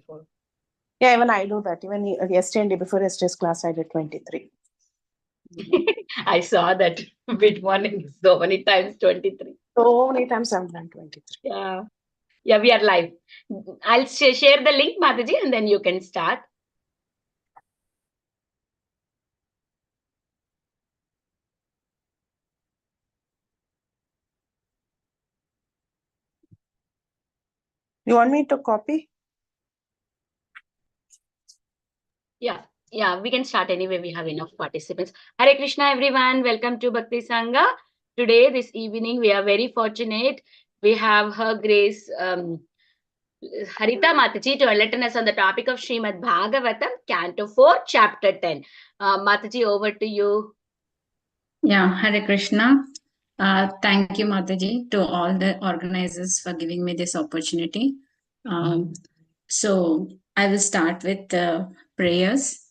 24. Yeah, even I do that. Even yesterday and day before yesterday's class, I did 23. I saw that bit morning so many times, 23. So many times I've done 23. Yeah. Yeah, we are live. I'll share the link, Mataji, and then you can start. You want me to copy? Yeah, we can start anyway. We have enough participants. Hare Krishna, everyone. Welcome to Bhakti Sangha. Today, this evening, we are very fortunate. We have Her Grace Haritha Mataji to enlighten us on the topic of Srimad Bhagavatam, Canto 4, Chapter 10. Mataji, over to you. Yeah, Hare Krishna. Thank you, Mataji, to all the organizers for giving me this opportunity. So I will start with prayers.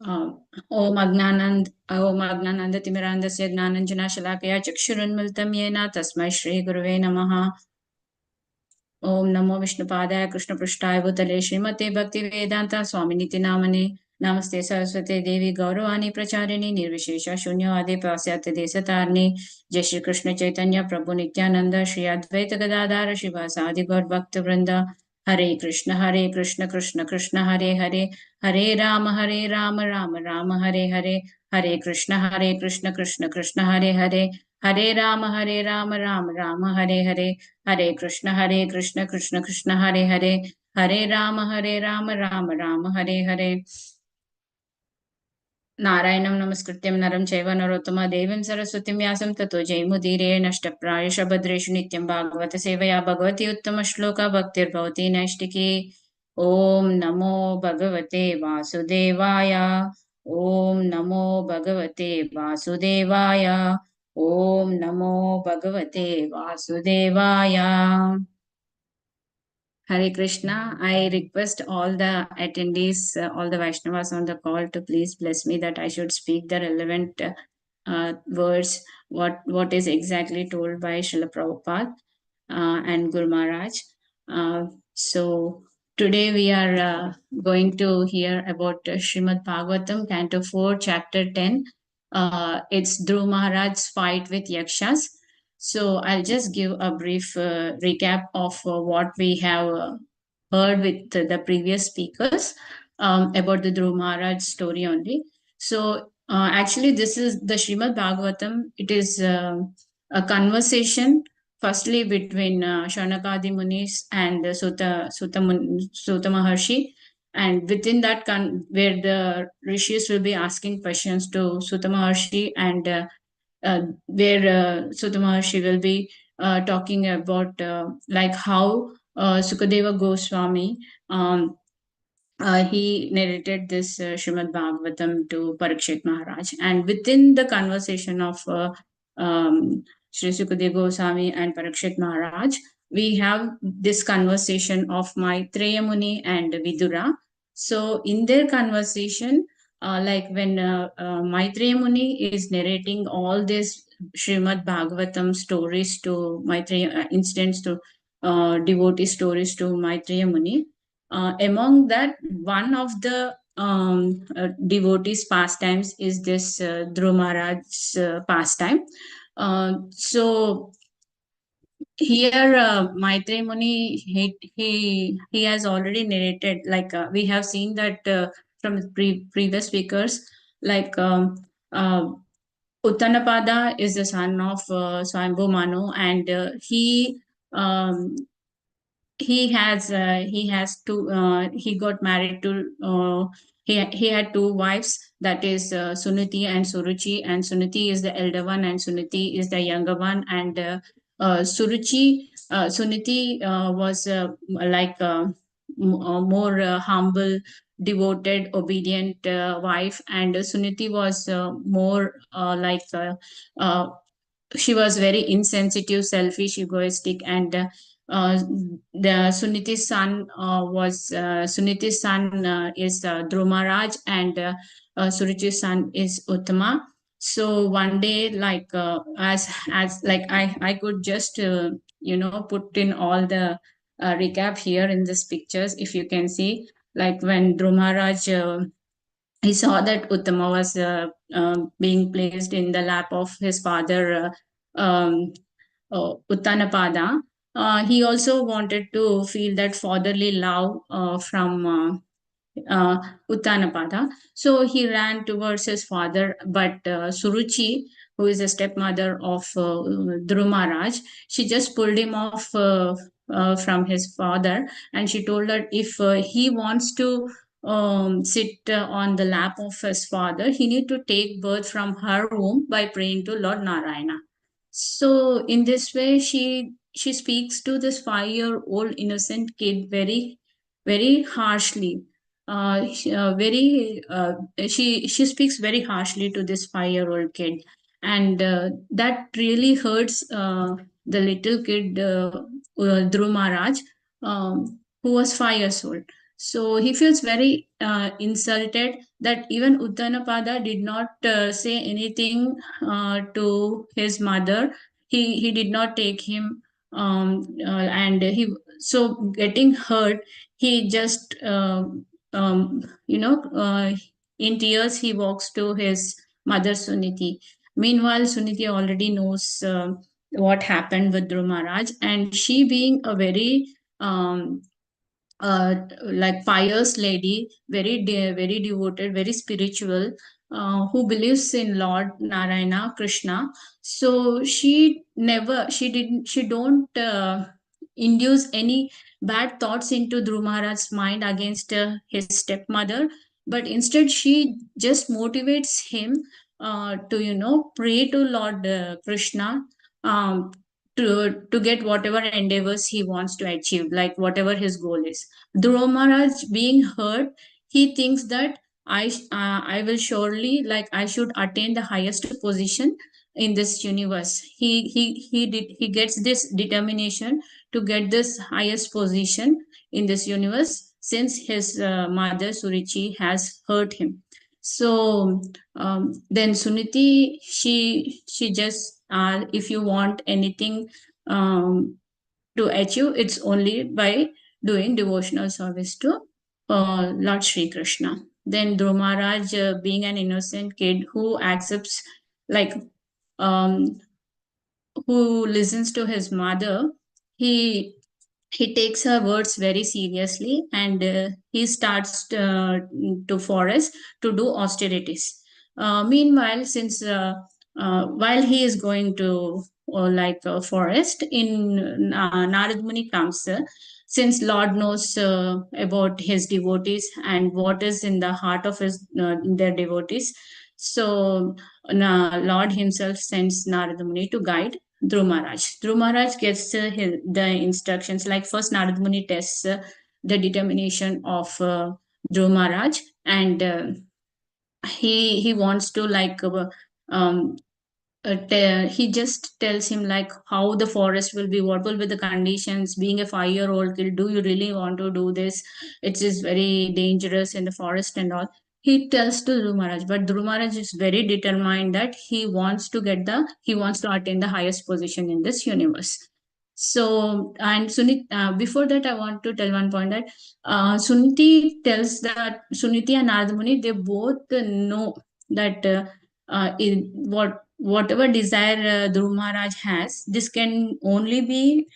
Om Agnananda Timirandasya Gnananjana Shalakaya Chakshurunmultam Yena Tasmai Shri Gurave Namaha. Om Namo Vishnupadaya Krishna Prasthaya Bhutale Srimate Bhakti Vedanta Swaminiti Namane Namaste Saraswate Devi Gauravani Pracharini Nirvishesha Shunyavadi Pasyate Desatarni Jai Shri Krishna Chaitanya Prabhu Nityananda Shri Advaita Gadadara Shivasadi Gaur Bhakta Vrinda Hare Krishna Krishna Krishna Hare Hare Hare Rama Rama Rama Hare Hare Hare Krishna Krishna Krishna Hare Hare Hare Rama Rama Rama Hare Hare Hare Krishna Krishna Krishna Hare Hare Hare Rama Rama Hare Hare Narayanam Namaskrityam Naram Chaiva Narottama Devim Saraswatim Vyasam Tato Jaimudire Nashtaprayasha Bhadreshu Nityam Bhagavata Sevaya Bhagavati Uttama Shloka Bhaktir Bhavati Naishtiki Om Namo Bhagavate Vasudevaya Om Namo Bhagavate Vasudevaya Om Namo Bhagavate Vasudevaya. Hare Krishna. I request all the attendees, all the Vaishnavas on the call to please bless me that I should speak the relevant words, what is exactly told by Srila Prabhupada and Guru Maharaj. So today we are going to hear about Srimad Bhagavatam, Canto 4, Chapter 10. It's Dhruv Maharaj's fight with Yakshas. So I'll just give a brief recap of what we have heard with the previous speakers about the Dhruv Maharaj story only. So actually this is the Srimad Bhagavatam. It is a conversation firstly between Shaunakadi Munis and Sutta Maharshi. And within that, where the rishis will be asking questions to Sutta Maharshi, and where Sutta Maharshi will be talking about like how Sukadeva Goswami he narrated this Srimad Bhagavatam to Parikshit Maharaj. And within the conversation of Sri Sukadeva Goswami and Parikshit Maharaj, we have this conversation of Maitreya Muni and Vidura. So in their conversation, like when Maitreya Muni is narrating all this Srimad Bhagavatam stories to Maitreya, incidents to devotee stories to Maitreya Muni, among that, one of the devotees' pastimes is this Dhruv Maharaj's pastime. So here, Maitreya Muni, he has already narrated, like we have seen that from the previous speakers, like Uttanapada is the son of Swayambhu Manu, and he has two he got married to he had two wives, that is Suniti and Suruchi, and Suniti is the elder one and Suniti is the younger one. And Suniti was like more humble, devoted, obedient wife, and Suniti was more like she was very insensitive, selfish, egoistic, and the Suniti's son is Dhruv Maharaj, and Suruchi's son is Uttama. So one day, like as like I could just put in all the recap here in these pictures, if you can see. like when Dhruv Maharaj he saw that Uttama was being placed in the lap of his father Uttanapada. He also wanted to feel that fatherly love from uh, Uttanapada. So he ran towards his father, but Suruchi, who is a stepmother of Dhruv Maharaj, she just pulled him off from his father, and she told that if he wants to sit on the lap of his father, he need to take birth from her womb by praying to Lord Narayana. So in this way, she speaks to this 5-year-old innocent kid very harshly. She speaks very harshly to this 5-year-old kid, and that really hurts the little kid Dhruv Maharaj, who was 5 years old. So he feels very insulted that even Uttanapada did not say anything to his mother. He did not take him, and he so getting hurt. He just in tears he walks to his mother Suniti. Meanwhile, Suniti already knows what happened with Dhruv Maharaj, and she being a very like pious lady, very devoted, very spiritual, who believes in Lord Narayana, Krishna. So she don't induce any bad thoughts into Dhruv Maharaj's mind against his stepmother, but instead she just motivates him to pray to Lord Krishna. Um, to get whatever endeavors he wants to achieve, like whatever his goal is. Dhruv Maharaj being hurt, he thinks that I will surely, like I should attain the highest position in this universe. He gets this determination to get this highest position in this universe since his mother Surichi has hurt him. So then Suniti, she just if you want anything to achieve, it's only by doing devotional service to Lord Sri Krishna. Then Dhruv Maharaj, being an innocent kid who accepts, like, um, who listens to his mother, he he takes her words very seriously, and he starts to forest to do austerities. Meanwhile, since while he is going to like a forest, in Narad Muni comes, since Lord knows about his devotees and what is in the heart of his their devotees. So Lord himself sends Narad Muni to guide Dhruv Maharaj. Dhruv Maharaj gets the instructions, like first Narad Muni tests the determination of Dhruv Maharaj, and he wants to like he just tells him like how the forest will be, what will be the conditions. Being a 5-year-old kid, do you really want to do this? It is very dangerous in the forest and all. He tells to Dhruv Maharaj, but Dhruv Maharaj is very determined that he wants to attain the highest position in this universe. So, and Sunit, before that, I want to tell one point that Suniti tells that Suniti and Nardamuni, they both know that whatever desire Dhruv Maharaj has, this can only be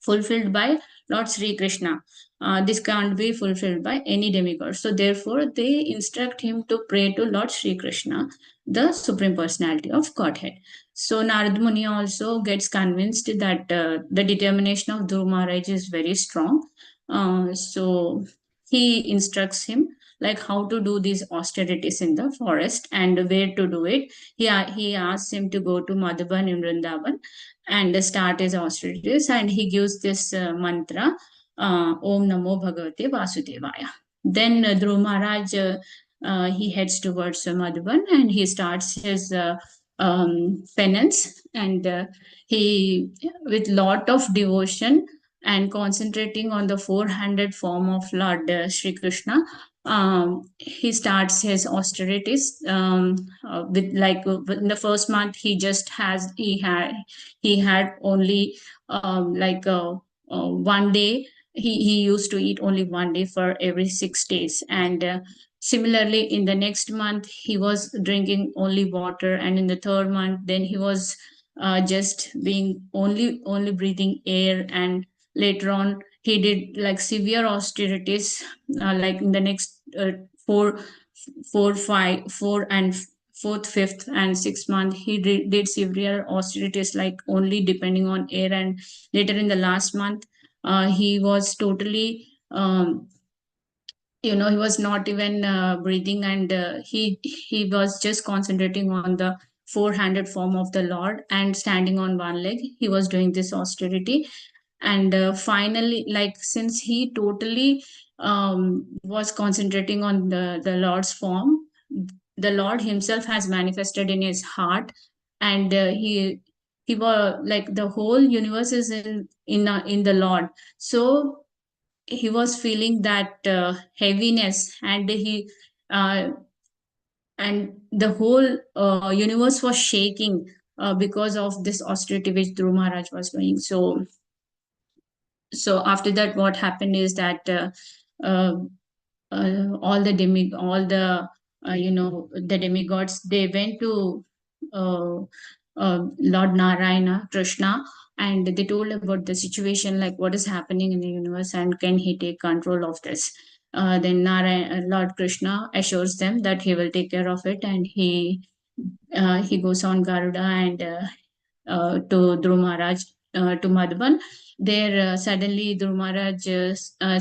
fulfilled by Lord Sri Krishna. This can't be fulfilled by any demigod. So therefore, they instruct him to pray to Lord Sri Krishna, the Supreme Personality of Godhead. So Narad Muni also gets convinced that the determination of Dhruv Maharaj is very strong. So he instructs him like how to do these austerities in the forest and where to do it. He asks him to go to Madhuban in Vrindavan and start his austerities, and he gives this mantra, Om Namo Bhagavate Vasudevaya. Then Dhruv Maharaj, he heads towards Madhuban and he starts his penance, and he, with lot of devotion and concentrating on the 400 form of Lord Sri Krishna, he starts his austerities with like in the first month he had only like 1 day he used to eat only 1 day for every 6 days. And similarly, in the next month, he was drinking only water. And in the third month, then he was just being only breathing air. And later on, he did like severe austerities, like in the next four, four, five, four, and fourth, fifth, and sixth month, he did severe austerities, like only depending on air. And later in the last month, he was totally he was not even breathing. And he was just concentrating on the four-handed form of the Lord and standing on one leg. He was doing this austerity. And finally, like, since he totally was concentrating on the Lord's form, the Lord himself has manifested in his heart. And he was like, the whole universe is in the Lord. So he was feeling that heaviness. And he uh, and the whole universe was shaking because of this austerity which Dhruv Maharaj was doing. So after that, what happened is that uh, all the the demigods, they went to uh, Lord Narayana, Krishna, and they told about the situation, like what is happening in the universe, and can he take control of this. Then Lord Krishna assures them that he will take care of it. And he goes on Garuda and to Dhruv Maharaj, to Madhavan. There, suddenly, Dhruv Maharaj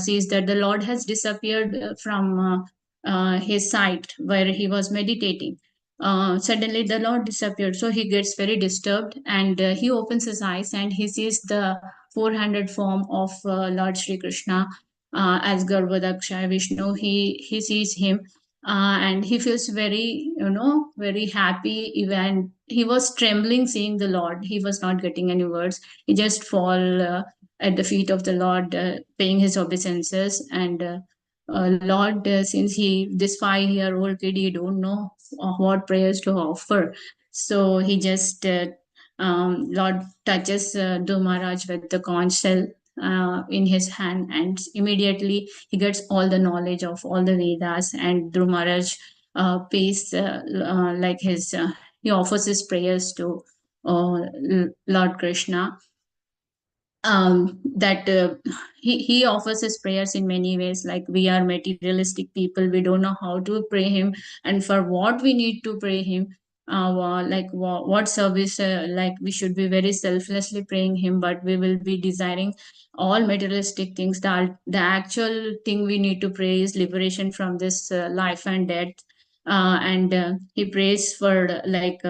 sees that the Lord has disappeared from his sight where he was meditating. Suddenly, the Lord disappeared. So he gets very disturbed, and he opens his eyes and he sees the four-handed form of Lord Sri Krishna as Garbhodaksha Vishnu. He sees him, and he feels very, very happy. Even he was trembling seeing the Lord. He was not getting any words. He just fall at the feet of the Lord, paying his obeisances. And Lord, since this 5-year-old kid, he don't know what prayers to offer. So he just Lord touches Dhruv Maharaj with the conch shell in his hand, and immediately he gets all the knowledge of all the Vedas. And Dhruv Maharaj pays like his he offers his prayers to Lord Krishna. That he offers his prayers in many ways. Like, we are materialistic people, we don't know how to pray him, and for what we need to pray him. Like what service, like we should be very selflessly praying him, but we will be desiring all materialistic things. The actual thing we need to pray is liberation from this life and death. And he prays for like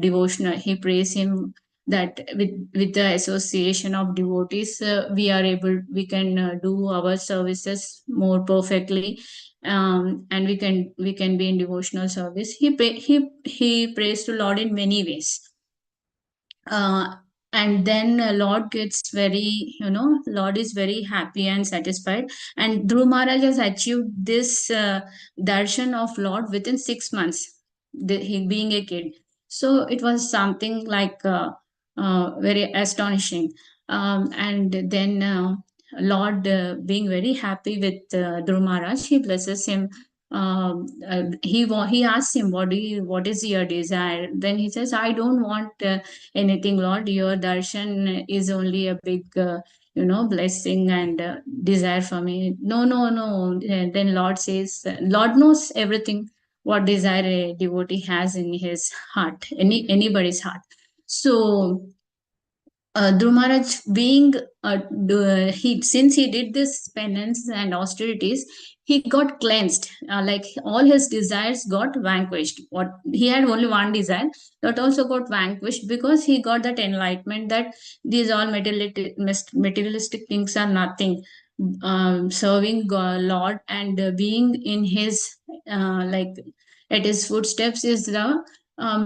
devotional. He prays him that with the association of devotees, we can do our services more perfectly. And we can be in devotional service. He prays to Lord in many ways. And then Lord gets very, Lord is very happy and satisfied. And Dhruv Maharaj has achieved this darshan of Lord within 6 months, he being a kid. So it was something like very astonishing. And then Lord, being very happy with Dhruv Maharaj, he blesses him. He asks him, what is your desire? Then he says, I don't want anything, Lord. Your darshan is only a big blessing and desire for me. No, no, no. Then Lord says, Lord knows everything, what desire a devotee has in his heart, anybody's heart. So Dhruv Maharaj, being since he did this penance and austerities, he got cleansed. Like, all his desires got vanquished. What he had only one desire, that also got vanquished, because he got that enlightenment that these all materialistic things are nothing. Serving Lord and being in his like at his footsteps is the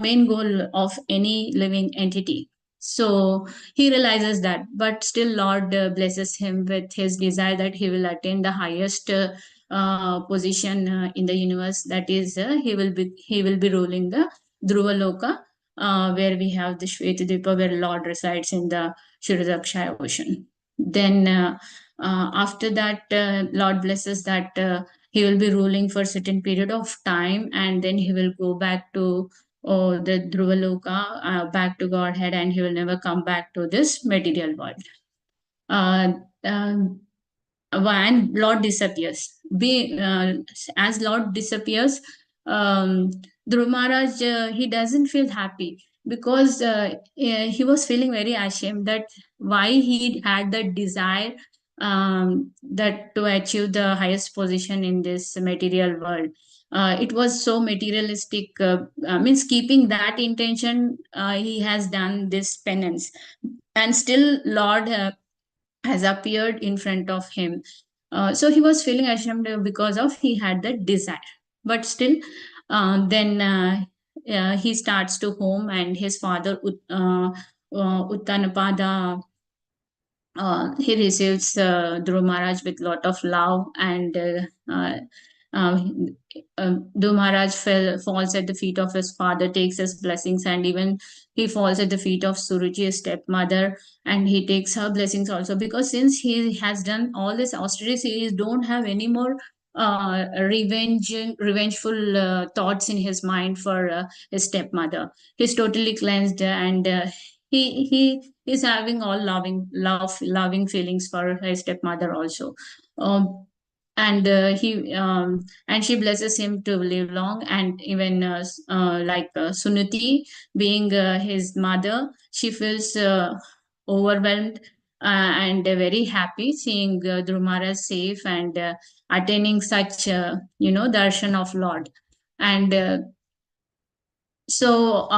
main goal of any living entity. So he realizes that, but still Lord blesses him with his desire that he will attain the highest position in the universe. That is, he will be ruling the Dhruva Loka, where we have the Shvetadvipa, where Lord resides in the Kshirodakshaya ocean. Then After that, Lord blesses that he will be ruling for a certain period of time, and then he will go back to the Dhruvaloka, back to Godhead, and he will never come back to this material world. Uh, um, and Lord disappears. As Lord disappears, Dhruv Maharaj, he doesn't feel happy because he was feeling very ashamed that why he had the desire that to achieve the highest position in this material world. It was so materialistic. Means keeping that intention, he has done this penance, and still Lord has appeared in front of him. So he was feeling ashamed because of he had that desire. But still, then he starts to home, and his father Uttanapada, he receives Dhruv Maharaj with lot of love, and uh, Dhruv Maharaj falls at the feet of his father, takes his blessings, and even he falls at the feet of Suruchi, his stepmother, and he takes her blessings also, because since he has done all this austerities, he don't have any more revengeful thoughts in his mind for his stepmother. He's totally cleansed, and he is having all loving feelings for her stepmother also. Um, and she blesses him to live long, and even like Sunuti, being his mother, she feels overwhelmed and very happy seeing Drumara safe and attaining such darshan of Lord. And so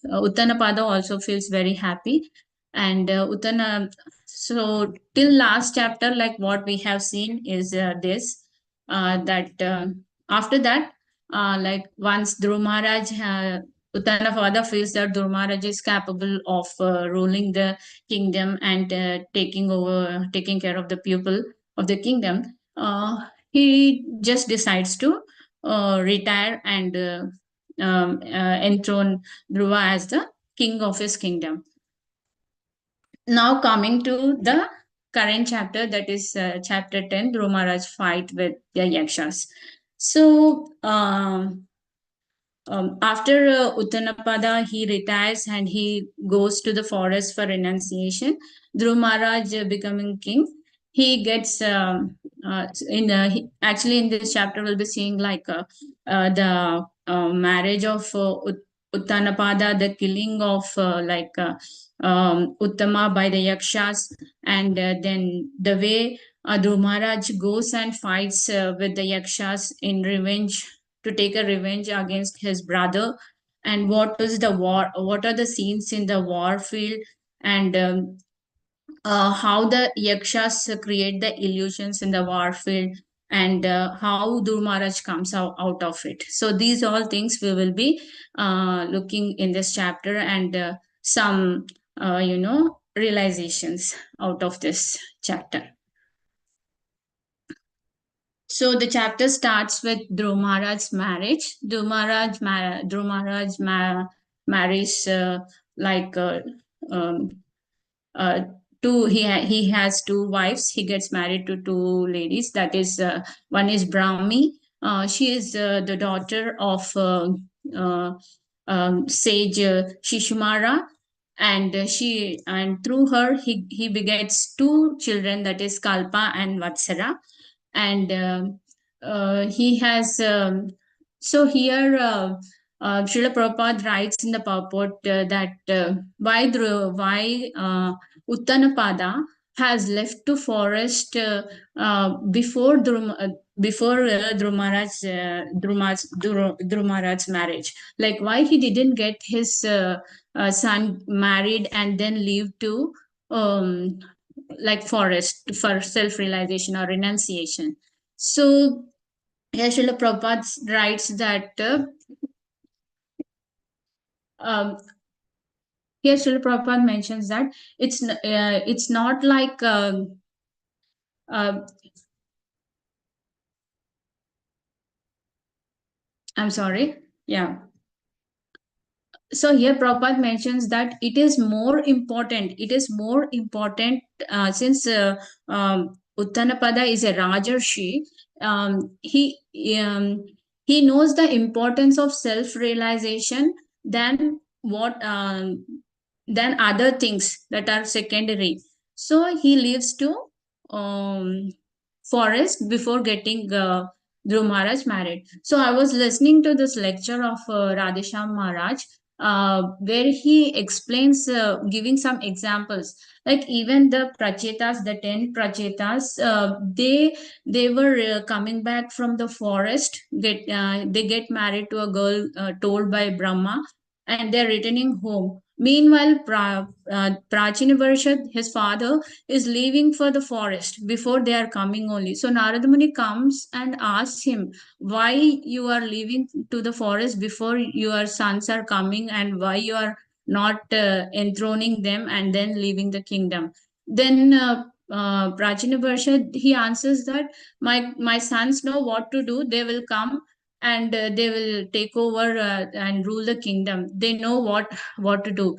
Uttanapada also feels very happy. And so till last chapter, like what we have seen is this, that after that, like once Dhruv Maharaj, Uttanapada feels that Dhruv Maharaj is capable of ruling the kingdom and taking care of the people of the kingdom, he just decides to retire and enthrone Dhruva as the king of his kingdom. Now coming to the current chapter, that is chapter 10, Dhruva Maharaj fight with the Yakshas. So after Uttanapada, he retires and he goes to the forest for renunciation. Dhruv Maharaj becoming king, he gets actually in this chapter we'll be seeing like the marriage of Uttanapada, the killing of Uttama by the Yakshas, and then the way Dhruv Maharaj goes and fights with the Yakshas in revenge, to take a revenge against his brother, and what is the war, what are the scenes in the war field, and how the Yakshas create the illusions in the war field, and how Dhruv Maharaj comes out of it. So these all things we will be looking in this chapter, and some realizations out of this chapter. So the chapter starts with Dhruv Maharaj's marriage. Dhruv Maharaj marries like he has two wives. He gets married to two ladies. That is, one is Brahmi. She is the daughter of sage Shishumara, and through her he begets two children, that is Kalpa and Vatsara. And he has so here Srila Prabhupada writes in the purport that why Uttanapada has left to forest before Dhruv Maharaj's marriage. Like why he didn't get his son married and then leave to like forest for self-realization or renunciation. So here Srila Prabhupada writes that here Srila Prabhupada mentions that it's not like I'm sorry, yeah. So here Prabhupada mentions that it is more important since Uttanapada is a Rajarshi. Um, he um, he knows the importance of self-realization than what than other things that are secondary. So he leaves to um, forest before getting Dhruv Maharaj married. So I was listening to this lecture of Radhesham Maharaj, where he explains, giving some examples. Like even the prachetas, the 10 prachetas, they were coming back from the forest. They get married to a girl told by Brahma, and they're returning home. Meanwhile, Prachina Varshad, his father, is leaving for the forest before they are coming only. So Narada Muni comes and asks him, why you are leaving to the forest before your sons are coming, and why you are not enthroning them and then leaving the kingdom. Then Prachina Varshad, he answers that my sons know what to do. They will come and they will take over and rule the kingdom. They know what to do.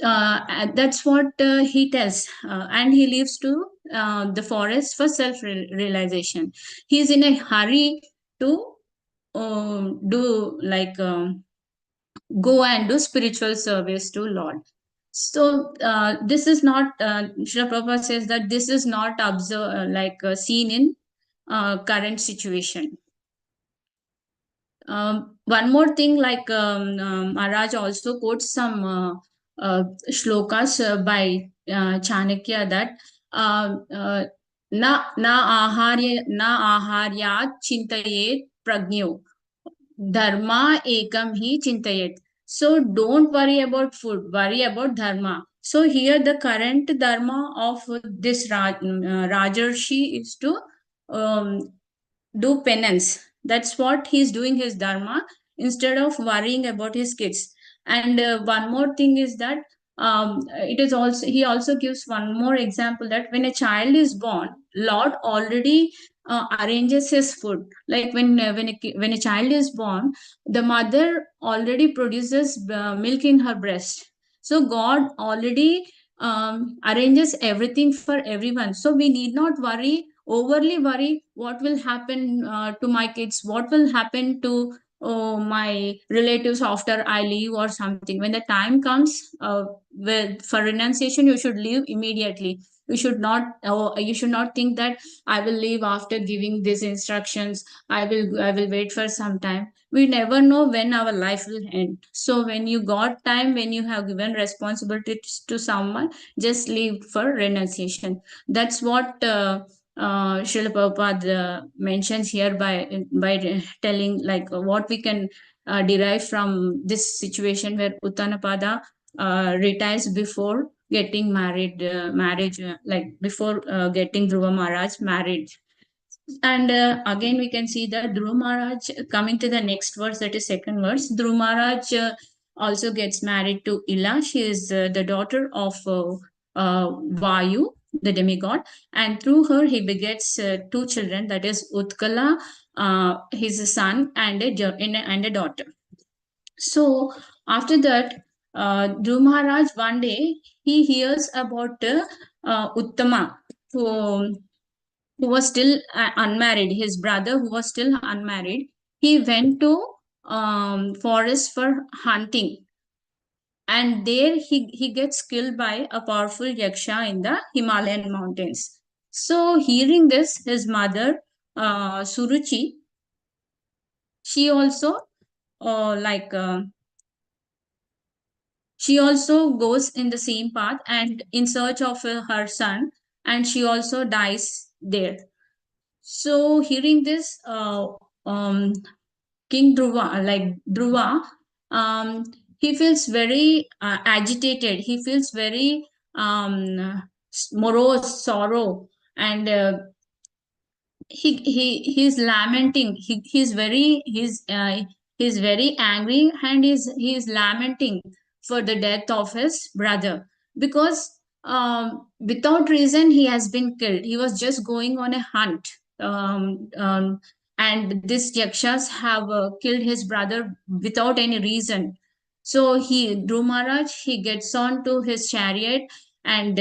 And that's what he tells, and he leaves to the forest for self realization. He's in a hurry to do like go and do spiritual service to Lord. So this is not, Srila Prabhupada says that this is not seen in current situation. One more thing, like Maharaj also quotes some shlokas by Chanakya, that na aharyat chintayet pragyo dharma ekam hi chintayet. So don't worry about food, worry about dharma. So here the current dharma of this Rajarshi is to um, do penance. That's what he's doing, his dharma, instead of worrying about his kids. And one more thing is that it is also, he also gives one more example, that when a child is born, Lord already arranges his food. Like when a child is born, the mother already produces milk in her breast. So God already arranges everything for everyone. So we need not overly worry what will happen to my kids, what will happen to my relatives after I leave or something. When the time comes for renunciation, you should leave immediately. You should not think that I will leave after giving these instructions. I will wait for some time. We never know when our life will end. So when you got time, when you have given responsibilities to someone, just leave for renunciation. That's what Srila Prabhupada mentions here by telling like what we can derive from this situation where Uttanapada retires before getting like before getting Dhruva Maharaj married. And again, we can see that Dhruva Maharaj, coming to the next verse, that is second verse, Dhruva Maharaj also gets married to Ila. She is the daughter of Vayu, the demigod, and through her he begets two children, that is Utkala, his son, and a daughter. So after that, Dhruv Maharaj, one day he hears about Uttama, who was still unmarried, his brother who was still unmarried. He went to forest for hunting, and there he gets killed by a powerful yaksha in the Himalayan mountains. So hearing this, his mother, Suruchi, she also like she also goes in the same path and in search of her son, and she also dies there. So hearing this, King Dhruva, like Dhruva, um, he feels very agitated. He feels very morose, sorrow, and he's lamenting. He's very angry, and he's lamenting for the death of his brother, because without reason he has been killed. He was just going on a hunt, and these yakshas have killed his brother without any reason. So Dhruv Maharaj, he gets on to his chariot, and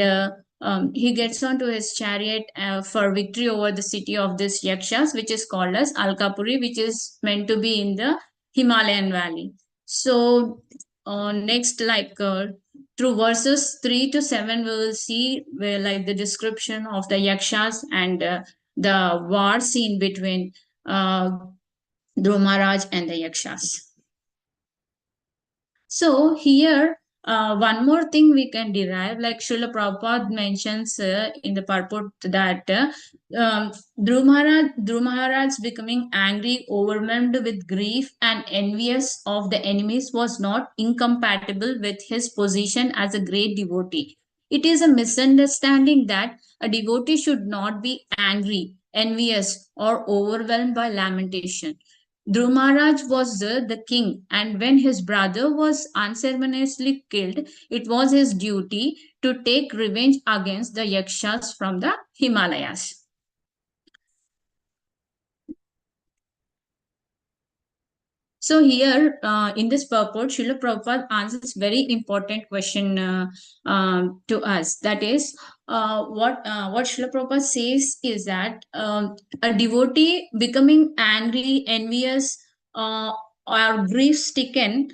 he gets onto his chariot for victory over the city of this Yakshas, which is called as Alkapuri, which is meant to be in the Himalayan valley. So next, through verses 3 to 7, we will see where like the description of the Yakshas and the war scene between Dhruv Maharaj and the Yakshas. So here, one more thing we can derive, like Srila Prabhupada mentions in the purport that Dhruv Maharaj becoming angry, overwhelmed with grief and envious of the enemies was not incompatible with his position as a great devotee. It is a misunderstanding that a devotee should not be angry, envious, or overwhelmed by lamentation. Dhruv Maharaj was the king, and when his brother was unceremoniously killed, it was his duty to take revenge against the Yakshas from the Himalayas. So here, in this purport, Srila Prabhupada answers very important question to us. That is, what Srila Prabhupada says is that a devotee becoming angry, envious, or grief-stricken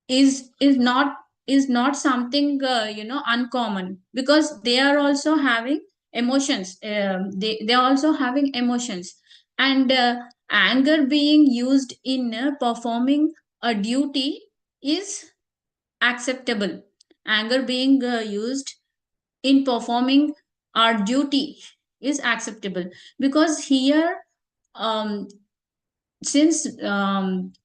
is not something uncommon, because they are also having emotions. They are also having emotions, and anger being used in performing a duty is acceptable. Anger being used in performing our duty is acceptable, because here, um, since Uttama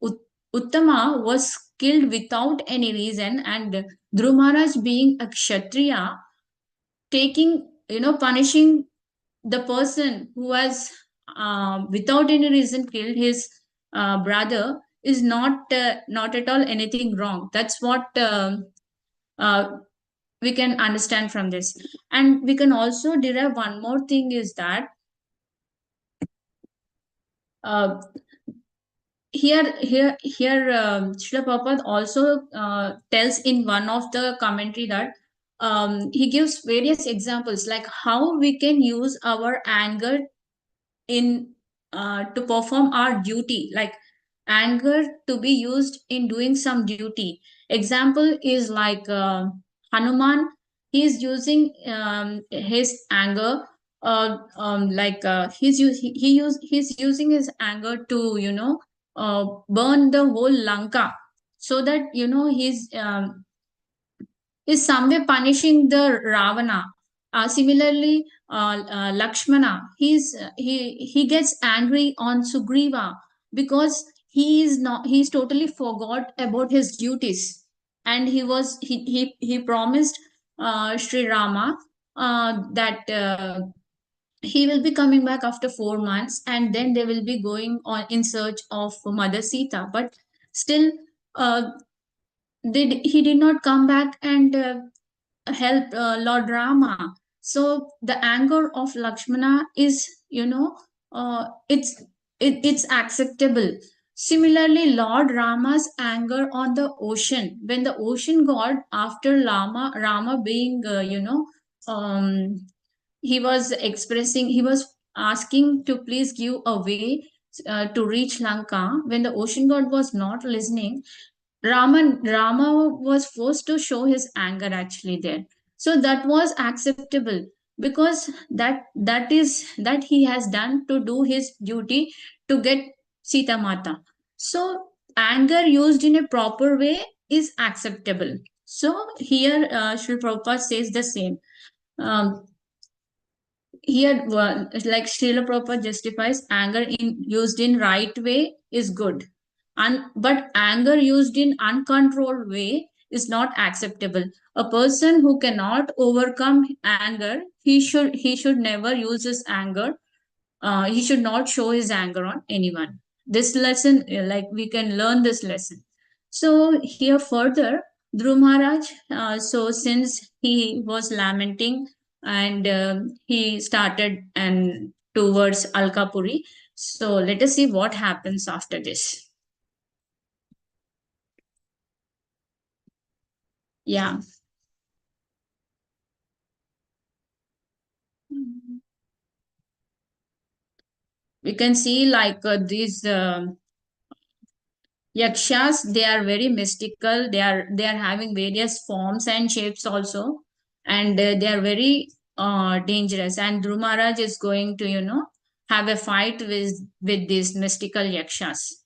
was killed without any reason, and Dhruv Maharaj being a Kshatriya, punishing the person who has without any reason killed his brother is not at all anything wrong. That's what uh, we can understand from this. And we can also derive one more thing, is that uh, here Srila Prabhupada also tells in one of the commentary that he gives various examples, like how we can use our anger in to perform our duty, like anger to be used in doing some duty. Example is like Hanuman. He is using his anger, he's using his anger to burn the whole Lanka, so that he's is some way punishing the Ravana. Similarly, Lakshmana, he gets angry on Sugriva, because he's totally forgot about his duties, and he promised Sri Rama that he will be coming back after 4 months, and then they will be going on in search of Mother Sita, but still uh, he did not come back and help Lord Rama. So the anger of Lakshmana is, it's acceptable. Similarly, Lord Rama's anger on the ocean, when the ocean god, after Rama being, he was asking to please give a way to reach Lanka. When the ocean god was not listening, Rama was forced to show his anger actually there. So that was acceptable, because that he has done to do his duty to get Sita Mata. So anger used in a proper way is acceptable. So here Sri Prabhupada says the same. Um, Here, like Srila Prabhupada justifies, anger used in right way is good, but anger used in uncontrolled way is not acceptable. A person who cannot overcome anger, he should never use his anger. He should not show his anger on anyone. This lesson, like we can learn this lesson. So here further, Dhruv Maharaj, so since he was lamenting, and he started and towards Alkapuri. So let us see what happens after this. Yeah. we can see like these yakshas, they are very mystical. They are having various forms and shapes also, and they are very dangerous. And Dhruv Maharaj is going to, have a fight with these mystical yakshas.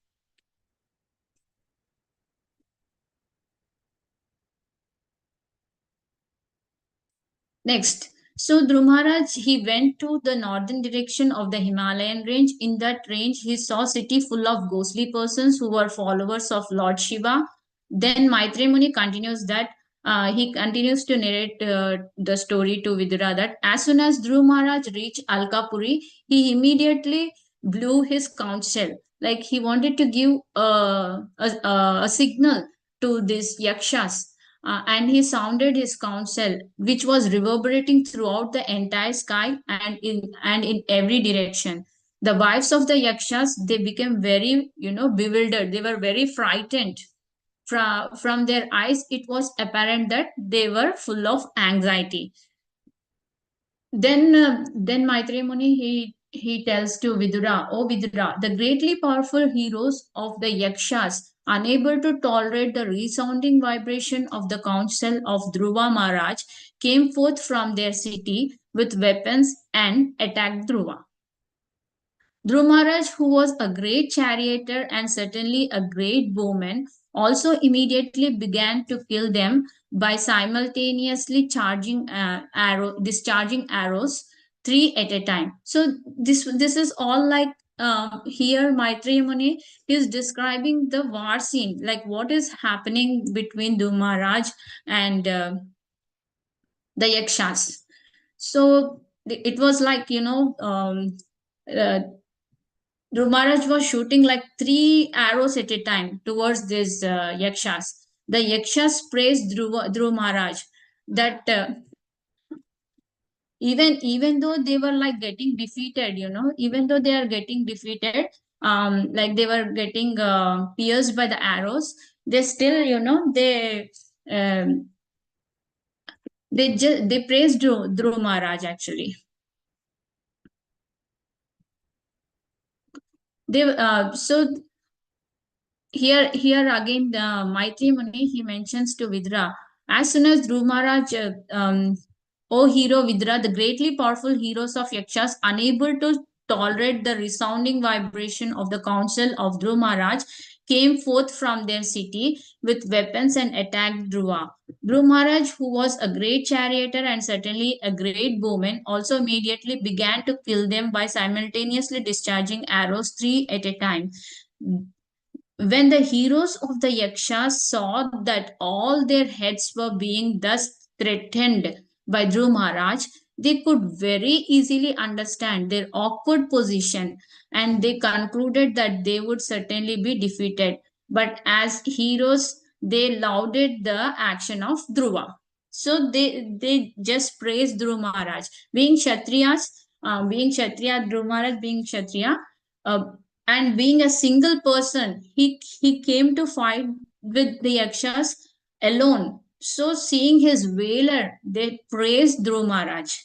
Next, so Dhruv Maharaj, he went to the northern direction of the Himalayan range. In that range, he saw city full of ghostly persons who were followers of Lord Shiva. Then Maitreya Muni continues that he continues to narrate the story to Vidura that as soon as Dhruv Maharaj reached Alkapuri, he immediately blew his conch shell. Like he wanted to give a signal to these yakshas, and he sounded his counsel, which was reverberating throughout the entire sky and in every direction. The wives of the yakshas, they became very, bewildered. They were very frightened. From their eyes, it was apparent that they were full of anxiety. Then Maitreya Muni, he tells to Vidura, "O Vidura, the greatly powerful heroes of the yakshas, unable to tolerate the resounding vibration of the council of Dhruva Maharaj, came forth from their city with weapons and attacked Dhruva. Dhruv Maharaj, who was a great charioteer and certainly a great bowman, also immediately began to kill them by simultaneously discharging arrows three at a time." So this is all like here Maitreya Muni is describing the war scene, like what is happening between Dhruv Maharaj and the yakshas. So it was like uh, Dhruv Maharaj was shooting like three arrows at a time towards these yakshas. The yakshas praised Dhruv Maharaj that even though they were like getting defeated, even though they are getting defeated, like they were getting pierced by the arrows, they still, um, they praised Dhruv Maharaj actually. So here again, the Maitri Muni, he mentions to Vidra, as soon as Dhruv Maharaj, O hero Vidra, the greatly powerful heroes of Yakshas, unable to tolerate the resounding vibration of the council of Dhruv Maharaj, came forth from their city with weapons and attacked Dhruva. Dhruv Maharaj, who was a great charioteer and certainly a great bowman, also immediately began to kill them by simultaneously discharging arrows three at a time. When the heroes of the Yakshas saw that all their heads were being thus threatened by Dhruv Maharaj, they could very easily understand their awkward position, and they concluded that they would certainly be defeated. But as heroes, they lauded the action of Dhruva. So they just praised Dhruv Maharaj. Being Kshatriyas, Dhruv Maharaj being Kshatriya, uh, and being a single person, he came to fight with the yakshas alone. So seeing his valor, they praised Dhruv Maharaj.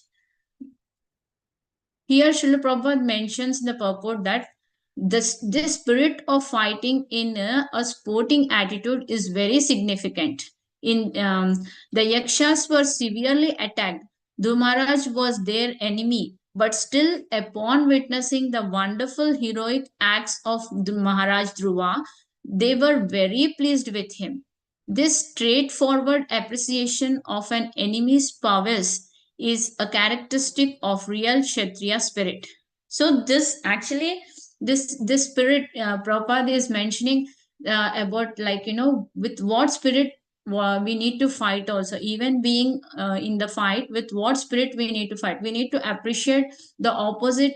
Here Srila Prabhupada mentions the purport that this spirit of fighting in a sporting attitude is very significant. The yakshas were severely attacked. Dhruv Maharaj was their enemy, but still, upon witnessing the wonderful heroic acts of the Maharaj Dhruva, they were very pleased with him. This straightforward appreciation of an enemy's powers is a characteristic of real Kshatriya spirit. So this actually, this spirit, Prabhupada is mentioning about, like, with what spirit we need to fight also. Even being in the fight, with what spirit we need to fight. We need to appreciate the opposition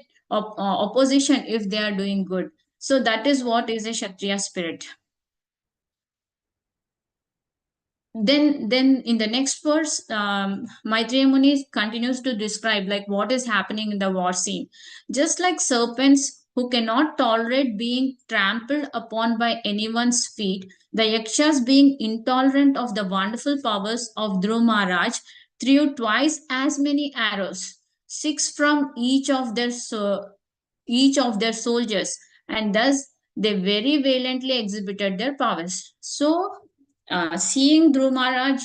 if they are doing good. So that is what is a Kshatriya spirit. Then in the next verse, Maitreya Muni continues to describe like what is happening in the war scene. Just like serpents who cannot tolerate being trampled upon by anyone's feet, the yakshas, being intolerant of the wonderful powers of Dhruv Maharaj, threw twice as many arrows. 6 from each of their soldiers, and thus they very valiantly exhibited their powers. So, seeing Dhruv Maharaj,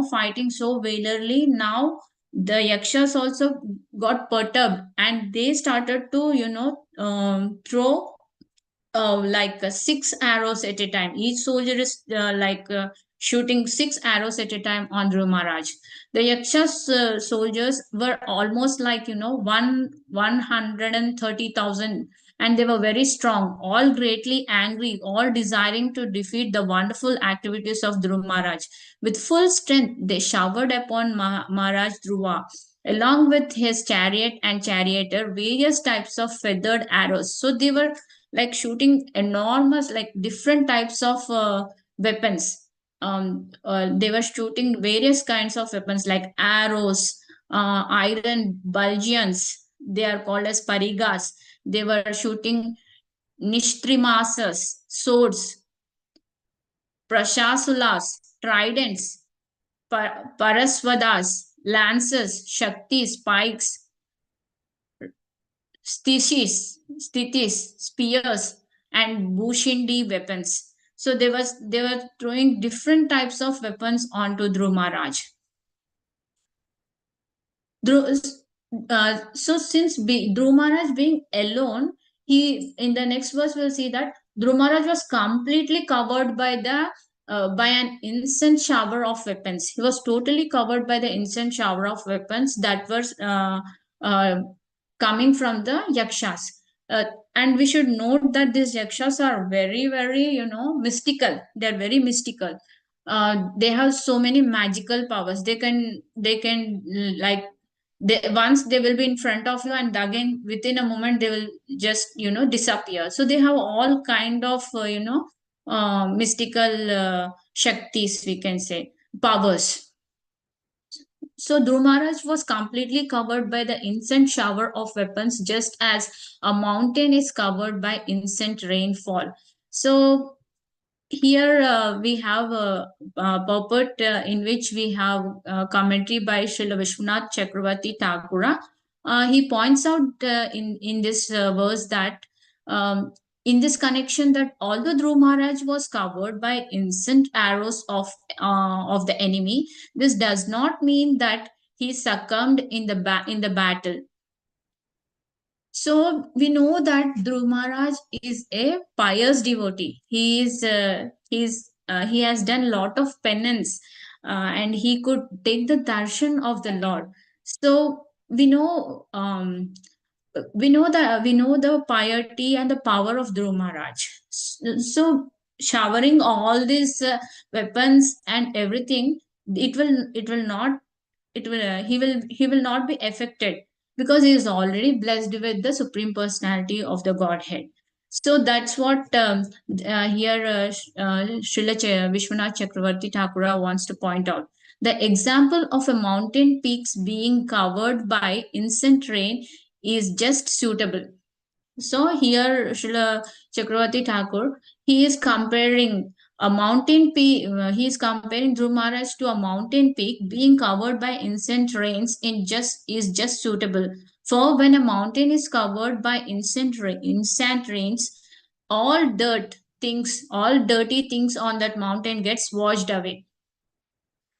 fighting so valorly, now the Yakshas also got perturbed and they started to, throw like 6 arrows at a time. Each soldier is shooting 6 arrows at a time on Dhruv Maharaj. The Yakshas soldiers were almost like 130,000, and they were very strong, all greatly angry, all desiring to defeat the wonderful activities of Dhruv Maharaj. With full strength, they showered upon Maharaj Dhruva, along with his chariot and charioteer, various types of feathered arrows. So they were like shooting enormous, like different types of weapons. They were shooting various kinds of weapons like arrows, iron bulgions, they are called as parigas. They were shooting nishtrimasas, swords, prashasulas, tridents, parasvadas, lances, shaktis, spikes, stitis, spears, and bushindi weapons. So they were throwing different types of weapons onto Dhruv Maharaj. So since Dhruv Maharaj being alone, he in the next verse we'll see that Dhruv Maharaj was completely covered by an instant shower of weapons. He was totally covered by the instant shower of weapons that was coming from the yakshas. And we should note that these yakshas are very, very, mystical. They're very mystical. They have so many magical powers. They can like once they will be in front of you, and again within a moment they will just disappear. So they have all kind of mystical shaktis, we can say, powers. So Dhruv Maharaj was completely covered by the instant shower of weapons, just as a mountain is covered by instant rainfall. So here we have a purport in which we have commentary by Srila Vishwanath Chakravarti Thakura. He points out in this verse that in this connection, that although Dhruv Maharaj was covered by instant arrows of the enemy, this does not mean that he succumbed in the battle. So we know that Dhruv Maharaj is a pious devotee. He has done a lot of penance, and he could take the darshan of the Lord. So we know the piety and the power of Dhruv Maharaj. So showering all these weapons and everything, he will not be affected, because he is already blessed with the Supreme Personality of the Godhead. So that's what here Srila Vishwanath Chakravarti Thakura wants to point out. The example of a mountain peaks being covered by instant rain is just suitable. So here Srila Chakravarti Thakur, he is comparing a mountain peak, he is comparing Dhruv Maharaj to a mountain peak being covered by instant rains is just suitable. For when a mountain is covered by instant rains, all dirty things on that mountain gets washed away.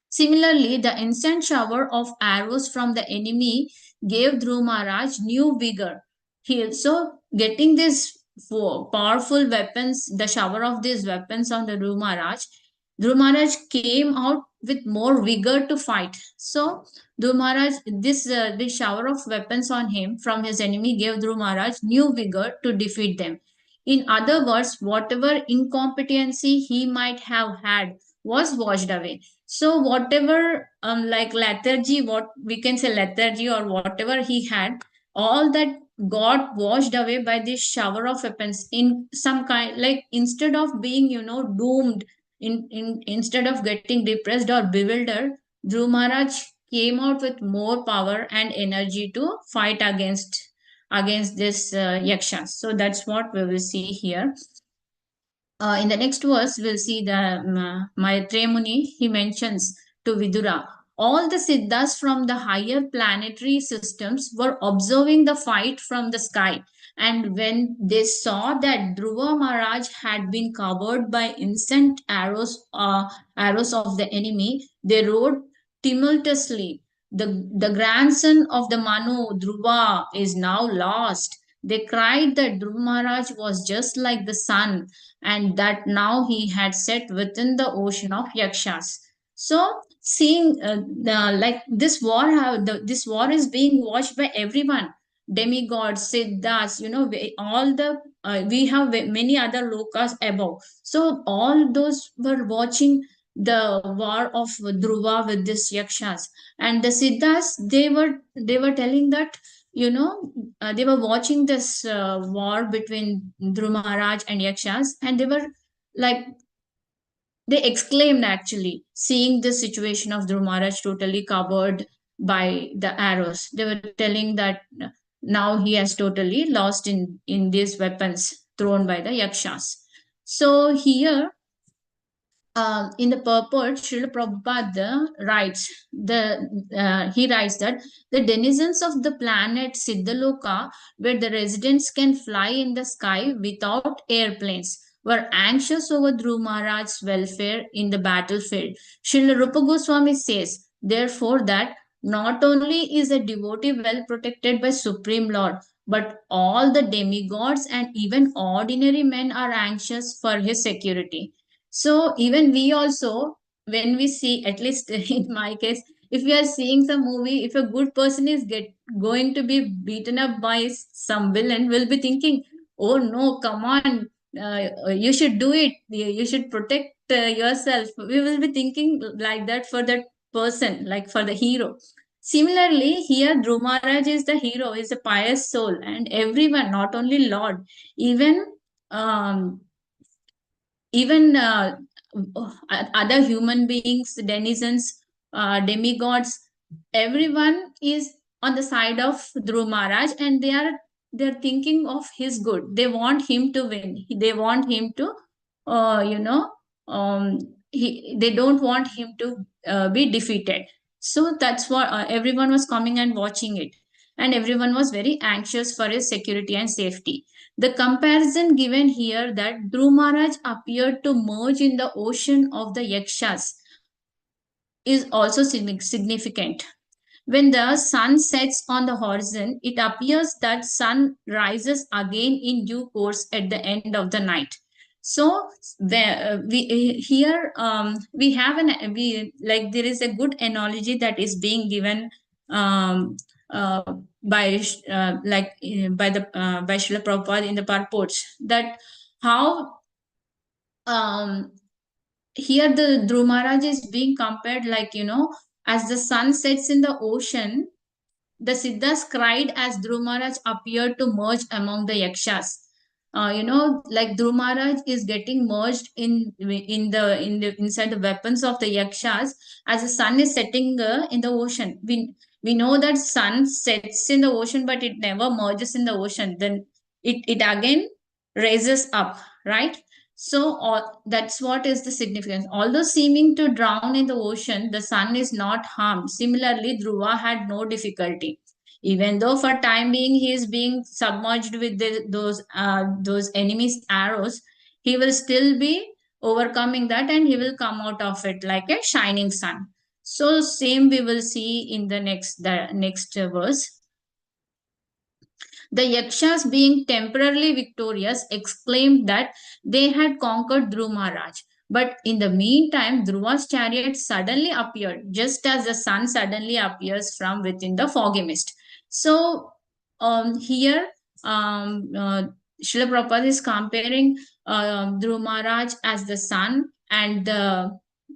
Similarly, the instant shower of arrows from the enemy gave Dhruv Maharaj new vigor. So getting these powerful weapons, the shower of these weapons on the Dhruv Maharaj came out with more vigor to fight. So Dhruv Maharaj, this shower of weapons on him from his enemy gave Dhruv Maharaj new vigor to defeat them. In other words, whatever incompetency he might have had was washed away. So whatever like lethargy, what we can say lethargy or whatever he had, all that got washed away by this shower of weapons in some kind, like instead of being doomed, instead of getting depressed or bewildered, Dhruv Maharaj came out with more power and energy to fight against this yakshas. So that's what we will see here. In the next verse, we'll see the Maitreya Muni, he mentions to Vidura, All the Siddhas from the higher planetary systems were observing the fight from the sky. And when they saw that Dhruva Maharaj had been covered by instant arrows of the enemy, they rode tumultuously. The grandson of the Manu, Dhruva, is now lost. They cried that Dhruva Maharaj was just like the sun, and that now he had set within the ocean of Yakshas. So, seeing like this war, this war is being watched by everyone, demigods, siddhas, all the we have many other lokas above. So all those were watching the war of Dhruva with this Yakshas, and the siddhas, they were telling that, they were watching this war between Dhruva Maharaj and Yakshas, and they were like, they exclaimed actually, seeing the situation of Dhruv Maharaj totally covered by the arrows. They were telling that now he has totally lost in these weapons thrown by the Yakshas. So here, in the purport, Srila Prabhupada he writes that the denizens of the planet Siddhaloka, where the residents can fly in the sky without airplanes, were anxious over Dhruv Maharaj's welfare in the battlefield. Srila Rupa Goswami says, therefore, that not only is a devotee well protected by Supreme Lord, but all the demigods and even ordinary men are anxious for his security. So even we also, when we see, at least in my case, if we are seeing some movie, if a good person is going to be beaten up by some villain, we'll be thinking, oh no, come on, you should do it. You should protect yourself. We will be thinking like that for that person, like for the hero. Similarly, here Dhruv Maharaj is the hero, is a pious soul, and everyone, not only Lord, even um, even other human beings, denizens, demigods, everyone is on the side of Dhruv Maharaj, and they're thinking of his good. They want him to win. They want him to, uh, you know, um, they don't want him to be defeated. So that's what everyone was coming and watching it, and everyone was very anxious for his security and safety. The comparison given here that Dhruv Maharaj appeared to merge in the ocean of the Yakshas is also significant. When the sun sets on the horizon, it appears that sun rises again in due course at the end of the night. So here we have there is a good analogy that is being given um, uh, by Srila Prabhupada in the purports, that how here the Dhruv Maharaj is being compared, like, as the sun sets in the ocean, the Siddhas cried as Dhruv Maharaj appeared to merge among the Yakshas. Like Dhruv Maharaj is getting merged in the inside the weapons of the Yakshas as the sun is setting in the ocean. We know that sun sets in the ocean, but it never merges in the ocean. Then it again raises up, right? So that's what is the significance. Although seeming to drown in the ocean, the sun is not harmed. Similarly, Dhruva had no difficulty. Even though for time being he is being submerged with those enemies' arrows, he will still be overcoming that, and he will come out of it like a shining sun. So same we will see in the next verse. The Yakshas, being temporarily victorious, exclaimed that they had conquered Dhruv Maharaj. But in the meantime, Dhruva's chariot suddenly appeared, just as the sun suddenly appears from within the foggy mist. So here, Srila Prabhupada is comparing Dhruv Maharaj as the sun and the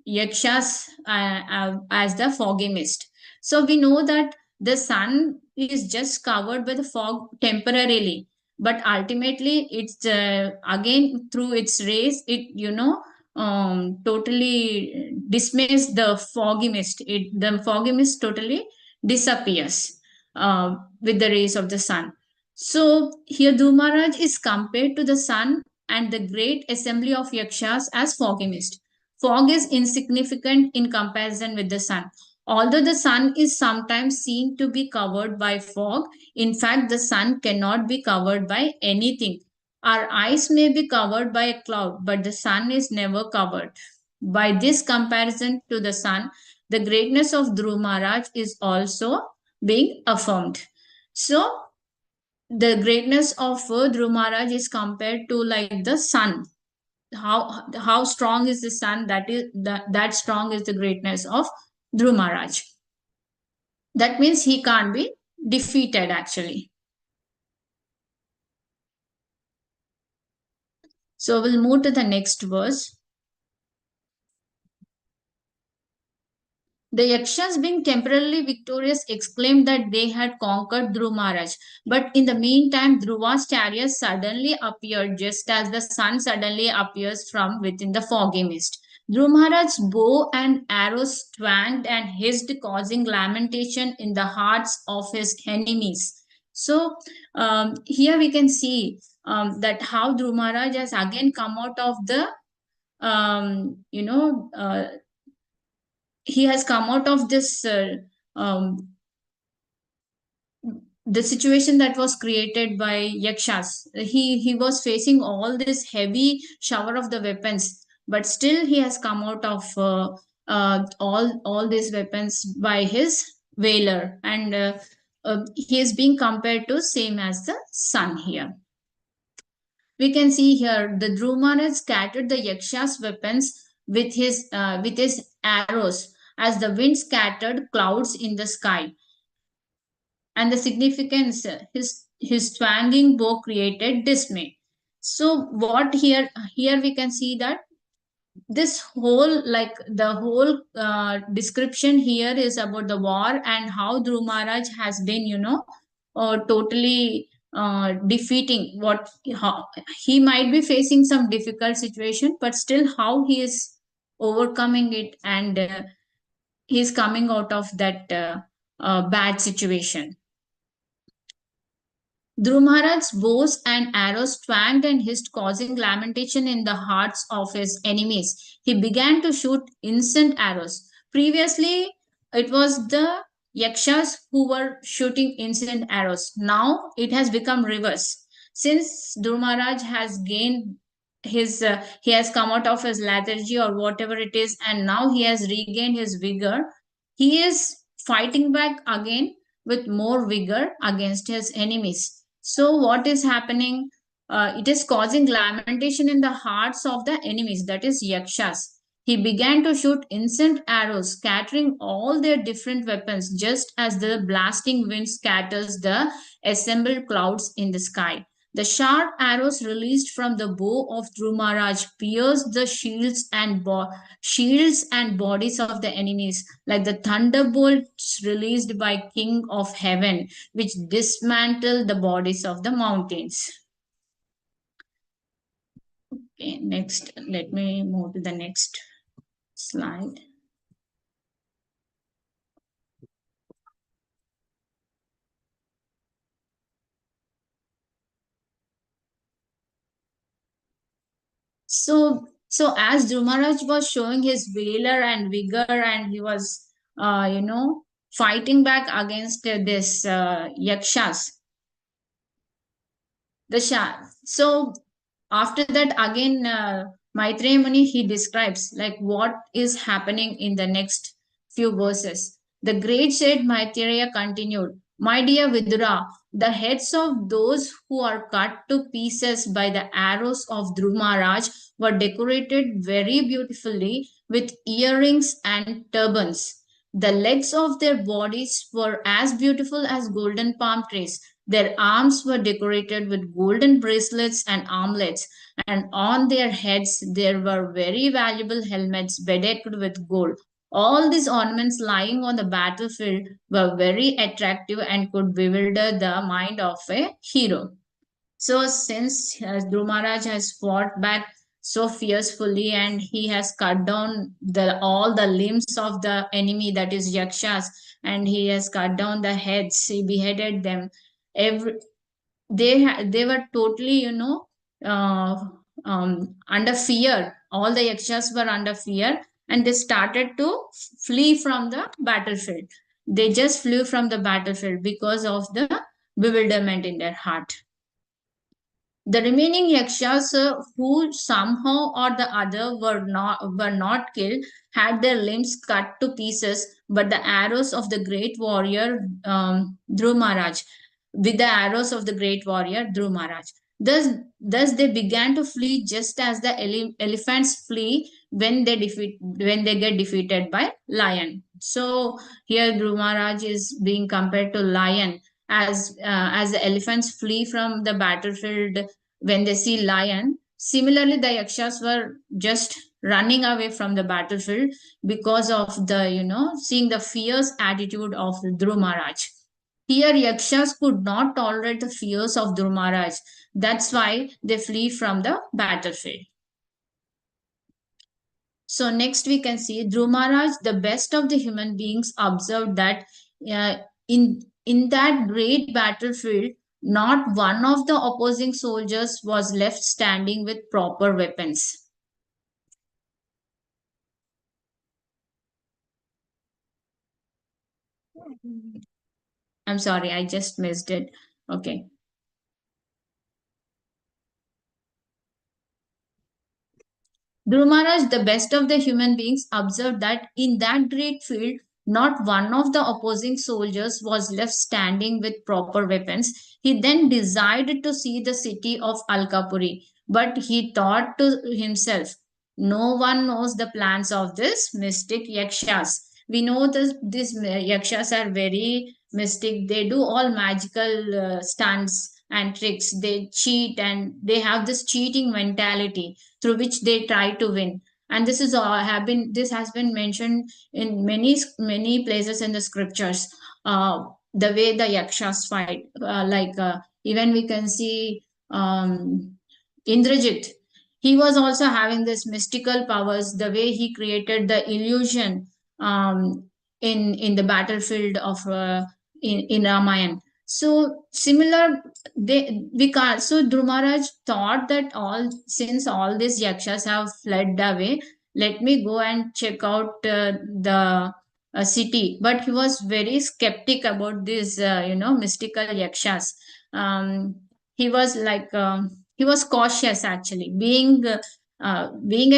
Yakshas as the foggy mist. So we know that the sun is just covered by the fog temporarily, but ultimately it's again through its rays, it totally dismisses the foggy mist. The foggy mist totally disappears with the rays of the sun. So here Dhruv Maharaj is compared to the sun and the great assembly of Yakshas as foggy mist. Fog is insignificant in comparison with the sun. Although the sun is sometimes seen to be covered by fog, in fact, the sun cannot be covered by anything. Our eyes may be covered by a cloud, but the sun is never covered. By this comparison to the sun, the greatness of Dhruv Maharaj is also being affirmed. So, the greatness of Dhruv Maharaj is compared to like the sun. How strong is the sun? That strong is the greatness of Dhruv Maharaj. That means he can't be defeated actually. So we'll move to the next verse. The Yakshas, being temporarily victorious, exclaimed that they had conquered Dhruv Maharaj. But in the meantime, Dhruva's chariot suddenly appeared just as the sun suddenly appears from within the foggy mist. Dhruv Maharaj's bow and arrows twanged and hissed, causing lamentation in the hearts of his enemies. So here we can see that how Dhruv Maharaj has again come out of the he has come out of this the situation that was created by yakshas. He was facing all this heavy shower of the weapons, but still he has come out of all these weapons by his valor, and he is being compared to same as the sun here. We can see here the Dhruv Maharaj scattered the yakshas' weapons with his arrows as the wind scattered clouds in the sky. And the significance, his twanging bow created dismay. So what here we can see that this whole the whole description here is about the war and how Dhruv Maharaj has been totally defeating how he might be facing some difficult situation, but still how he is overcoming it, and he is coming out of that bad situation. Dhruv Maharaj's bows and arrows twanged and hissed, causing lamentation in the hearts of his enemies. He began to shoot instant arrows. Previously, it was the yakshas who were shooting instant arrows. Now it has become reverse. Since Dhruv Maharaj has gained he has come out of his lethargy or whatever it is, and now he has regained his vigor. He is fighting back again with more vigor against his enemies. So what is happening? It is causing lamentation in the hearts of the enemies, that is yakshas. He began to shoot instant arrows, scattering all their different weapons, just as the blasting wind scatters the assembled clouds in the sky. The sharp arrows released from the bow of Dhruv Maharaj pierced the shields and bodies of the enemies, like the thunderbolts released by King of Heaven, which dismantled the bodies of the mountains. Okay, next, let me move to the next slide. So as Dhruv Maharaj was showing his valor and vigor, and he was, fighting back against this yakshas. So after that, again, Maitreya Muni, he describes like what is happening in the next few verses. The great said Maitreya continued, "My dear Vidura, the heads of those who are cut to pieces by the arrows of Dhruv Maharaj were decorated very beautifully with earrings and turbans. The legs of their bodies were as beautiful as golden palm trees. Their arms were decorated with golden bracelets and armlets, and on their heads there were very valuable helmets bedecked with gold. All these ornaments lying on the battlefield were very attractive and could bewilder the mind of a hero." So since Dhruv Maharaj has fought back so fiercely and he has cut down all the limbs of the enemy, that is yakshas, and he has cut down the heads, he beheaded them. They were totally under fear. All the yakshas were under fear, and they started to flee from the battlefield. They just flew from the battlefield because of the bewilderment in their heart. The remaining yakshas who somehow or the other were not killed had their limbs cut to pieces, but the arrows of the great warrior Dhruv Maharaj, with the arrows of the great warrior Dhruv Maharaj. Thus they began to flee just as the elephants flee when they get defeated by lion. So here Dhruv Maharaj is being compared to lion, as the elephants flee from the battlefield when they see lion. Similarly, the yakshas were just running away from the battlefield because of the, seeing the fierce attitude of Dhruv Maharaj. Here, yakshas could not tolerate the fears of Dhruv Maharaj. That's why they flee from the battlefield. So next we can see Dhruv Maharaj, the best of the human beings, observed that in that great battlefield, not one of the opposing soldiers was left standing with proper weapons. I'm sorry, I just missed it. Okay. Dhruv Maharaj, the best of the human beings, observed that in that great field, not one of the opposing soldiers was left standing with proper weapons. He then decided to see the city of Alkapuri, but he thought to himself, no one knows the plans of this mystic yakshas. We know that these yakshas are very mystic. They do all magical stunts and tricks. They cheat and they have this cheating mentality through which they try to win. And this has been mentioned in many places in the scriptures. The way the yakshas fight, even we can see Indrajit. He was also having this mystical powers. The way he created the illusion in the battlefield of in Ramayana. So similar, we can't. So Dhruv Maharaj thought that since all these yakshas have fled away, let me go and check out the city. But he was very skeptic about these, mystical yakshas. He was he was cautious actually. Being a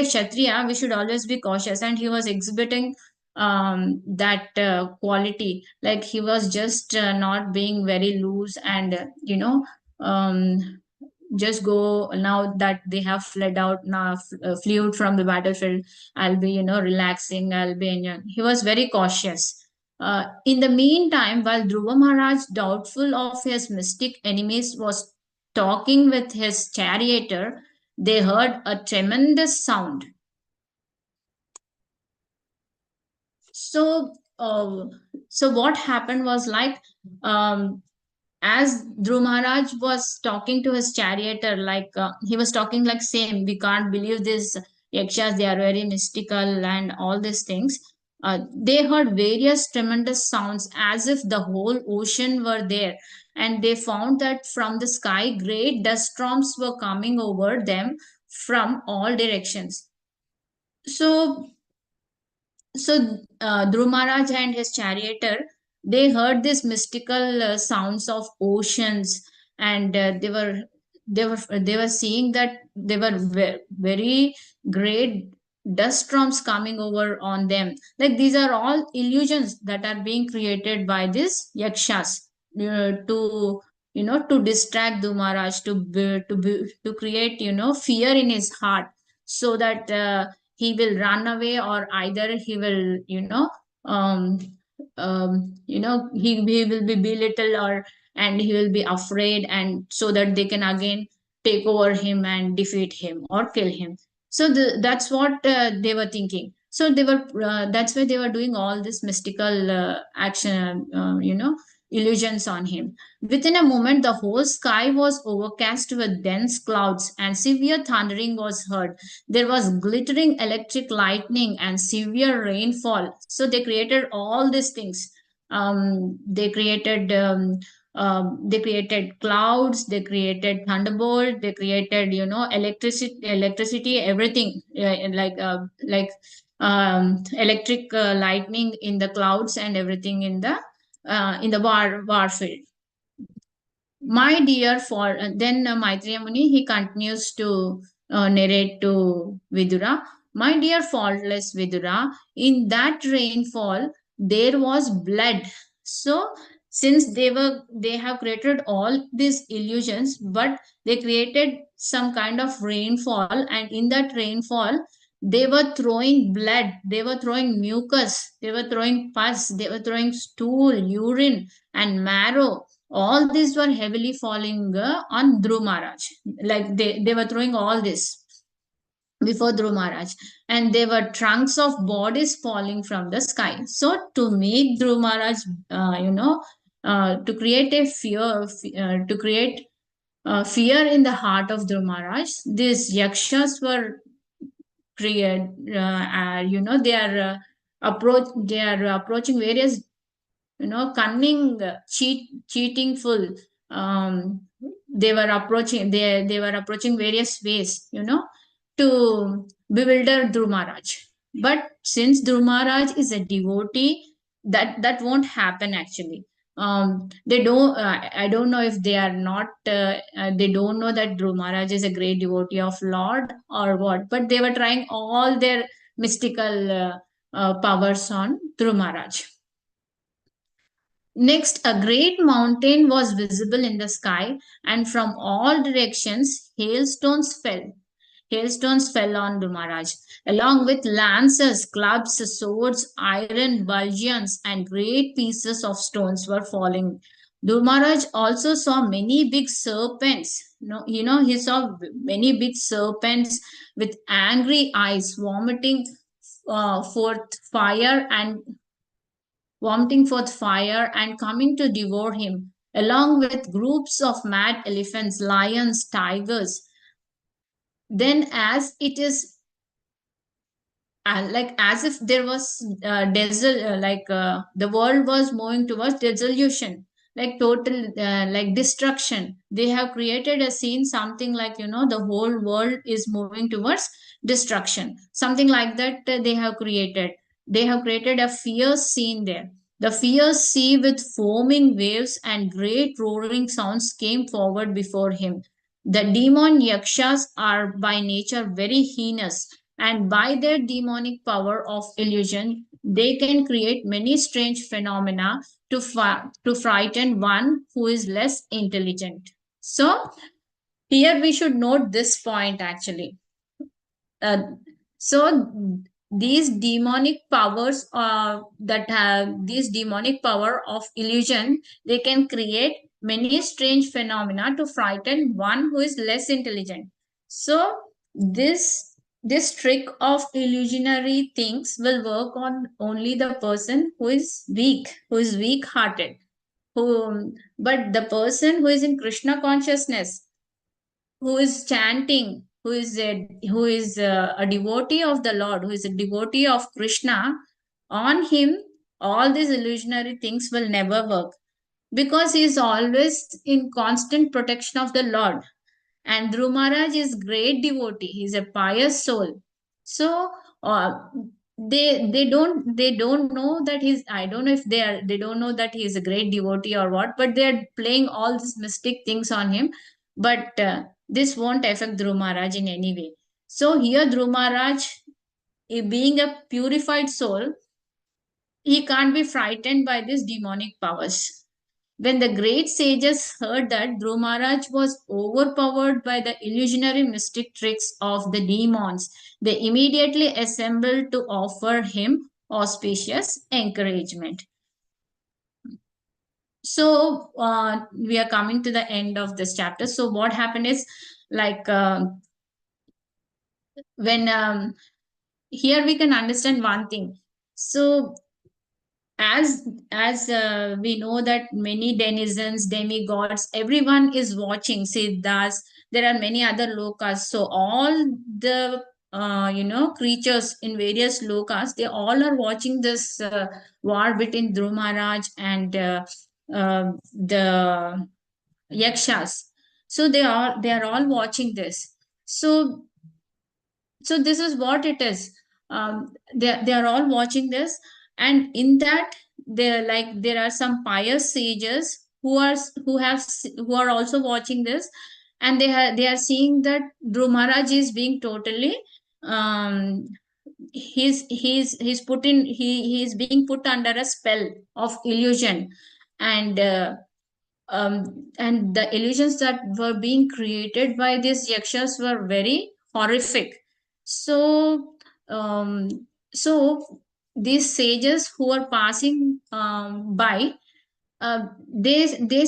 Kshatriya, we should always be cautious, and he was exhibiting that quality. Like he was just not being very loose and just go. Now that they have fled out, now flew from the battlefield, I'll be relaxing, I'll be enjoying. He was very cautious. In the meantime, while Dhruva Maharaj, doubtful of his mystic enemies, was talking with his charioteer, they heard a tremendous sound. So, what happened was as Dhruv Maharaj was talking to his charioteer, he was talking like same. We can't believe this yakshas; they are very mystical and all these things. They heard various tremendous sounds as if the whole ocean were there, and they found that from the sky, great dust storms were coming over them from all directions. So Dhruv Maharaj and his charioteer, they heard these mystical sounds of oceans, and they were seeing that they were very great dust storms coming over on them. Like these are all illusions that are being created by these yakshas to distract Dhruv Maharaj, to create fear in his heart, so that he will run away, or either he will he will be belittled, and he will be afraid, and so that they can again take over him and defeat him or kill him. So that's what they were thinking. So that's why they were doing all this mystical action, illusions on him. Within a moment, the whole sky was overcast with dense clouds, and severe thundering was heard. There was glittering electric lightning and severe rainfall. So they created all these things. They created clouds, they created thunderbolt, they created electricity, everything, like electric lightning in the clouds and everything in the war field. My dear, for then Maitreya Muni, he continues to narrate to Vidura. My dear faultless Vidura, in that rainfall there was blood. So since they have created all these illusions, but they created some kind of rainfall, and in that rainfall they were throwing blood, they were throwing mucus, they were throwing pus, they were throwing stool, urine, and marrow. All these were heavily falling on Dhruv Maharaj. Like they were throwing all this before Dhruv Maharaj, and there were trunks of bodies falling from the sky. So to make Dhruv Maharaj, to create a fear, to create fear in the heart of Dhruv Maharaj, these yakshas were created. They are approaching various cunning, cheating full. They were approaching various ways, to bewilder Dhruv Maharaj. But since Dhruv Maharaj is a devotee, that won't happen actually. They don't. I don't know if they are not. They don't know that Dhruv Maharaj is a great devotee of Lord or what. But they were trying all their mystical powers on Dhruv Maharaj. Next, a great mountain was visible in the sky, and from all directions, hailstones fell. Hailstones fell on Dhruv Maharaj, along with lances, clubs, swords, iron bullions, and great pieces of stones were falling. Dhruv Maharaj also saw many big serpents. He saw many big serpents with angry eyes, vomiting forth fire and coming to devour him, along with groups of mad elephants, lions, tigers. Then, as it is like as if there was the world was moving towards dissolution, like total like destruction. They have created a scene, something like the whole world is moving towards destruction, something like that. They have created a fierce scene there. The fierce sea with foaming waves and great roaring sounds came forward before him. The demon yakshas are by nature very heinous, and by their demonic power of illusion, they can create many strange phenomena to frighten one who is less intelligent. So, here we should note this point actually. So these demonic powers that have this demonic power of illusion, they can create many strange phenomena to frighten one who is less intelligent. So this trick of illusionary things will work on only the person who is weak hearted, but the person who is in Krishna consciousness, who is chanting, who is a devotee of the Lord, who is a devotee of Krishna, on him all these illusionary things will never work, because he is always in constant protection of the Lord. And Dhruv Maharaj is great devotee. He is a pious soul. So uh, they don't know that he's, I don't know if they don't know that he is a great devotee or what, but they are playing all these mystic things on him. But this won't affect Dhruv Maharaj in any way. So here Dhruv Maharaj, being a purified soul, he can't be frightened by these demonic powers. When the great sages heard that Dhruv Maharaj was overpowered by the illusionary mystic tricks of the demons, they immediately assembled to offer him auspicious encouragement. So we are coming to the end of this chapter. So what happened is, like when here we can understand one thing. So as we know that many denizens, demigods, everyone is watching Siddhas. There are many other lokas. So all the creatures in various lokas, they all are watching this war between Dhruv Maharaj and the yakshas. So they are all watching this. So this is what it is. they are all watching this, and in that there are some pious sages who are also watching this, and they are seeing that Dhruv Maharaj is being totally um he's being put under a spell of illusion, and and the illusions that were being created by these yakshas were very horrific. So um, so these sages who are passing by, uh, they they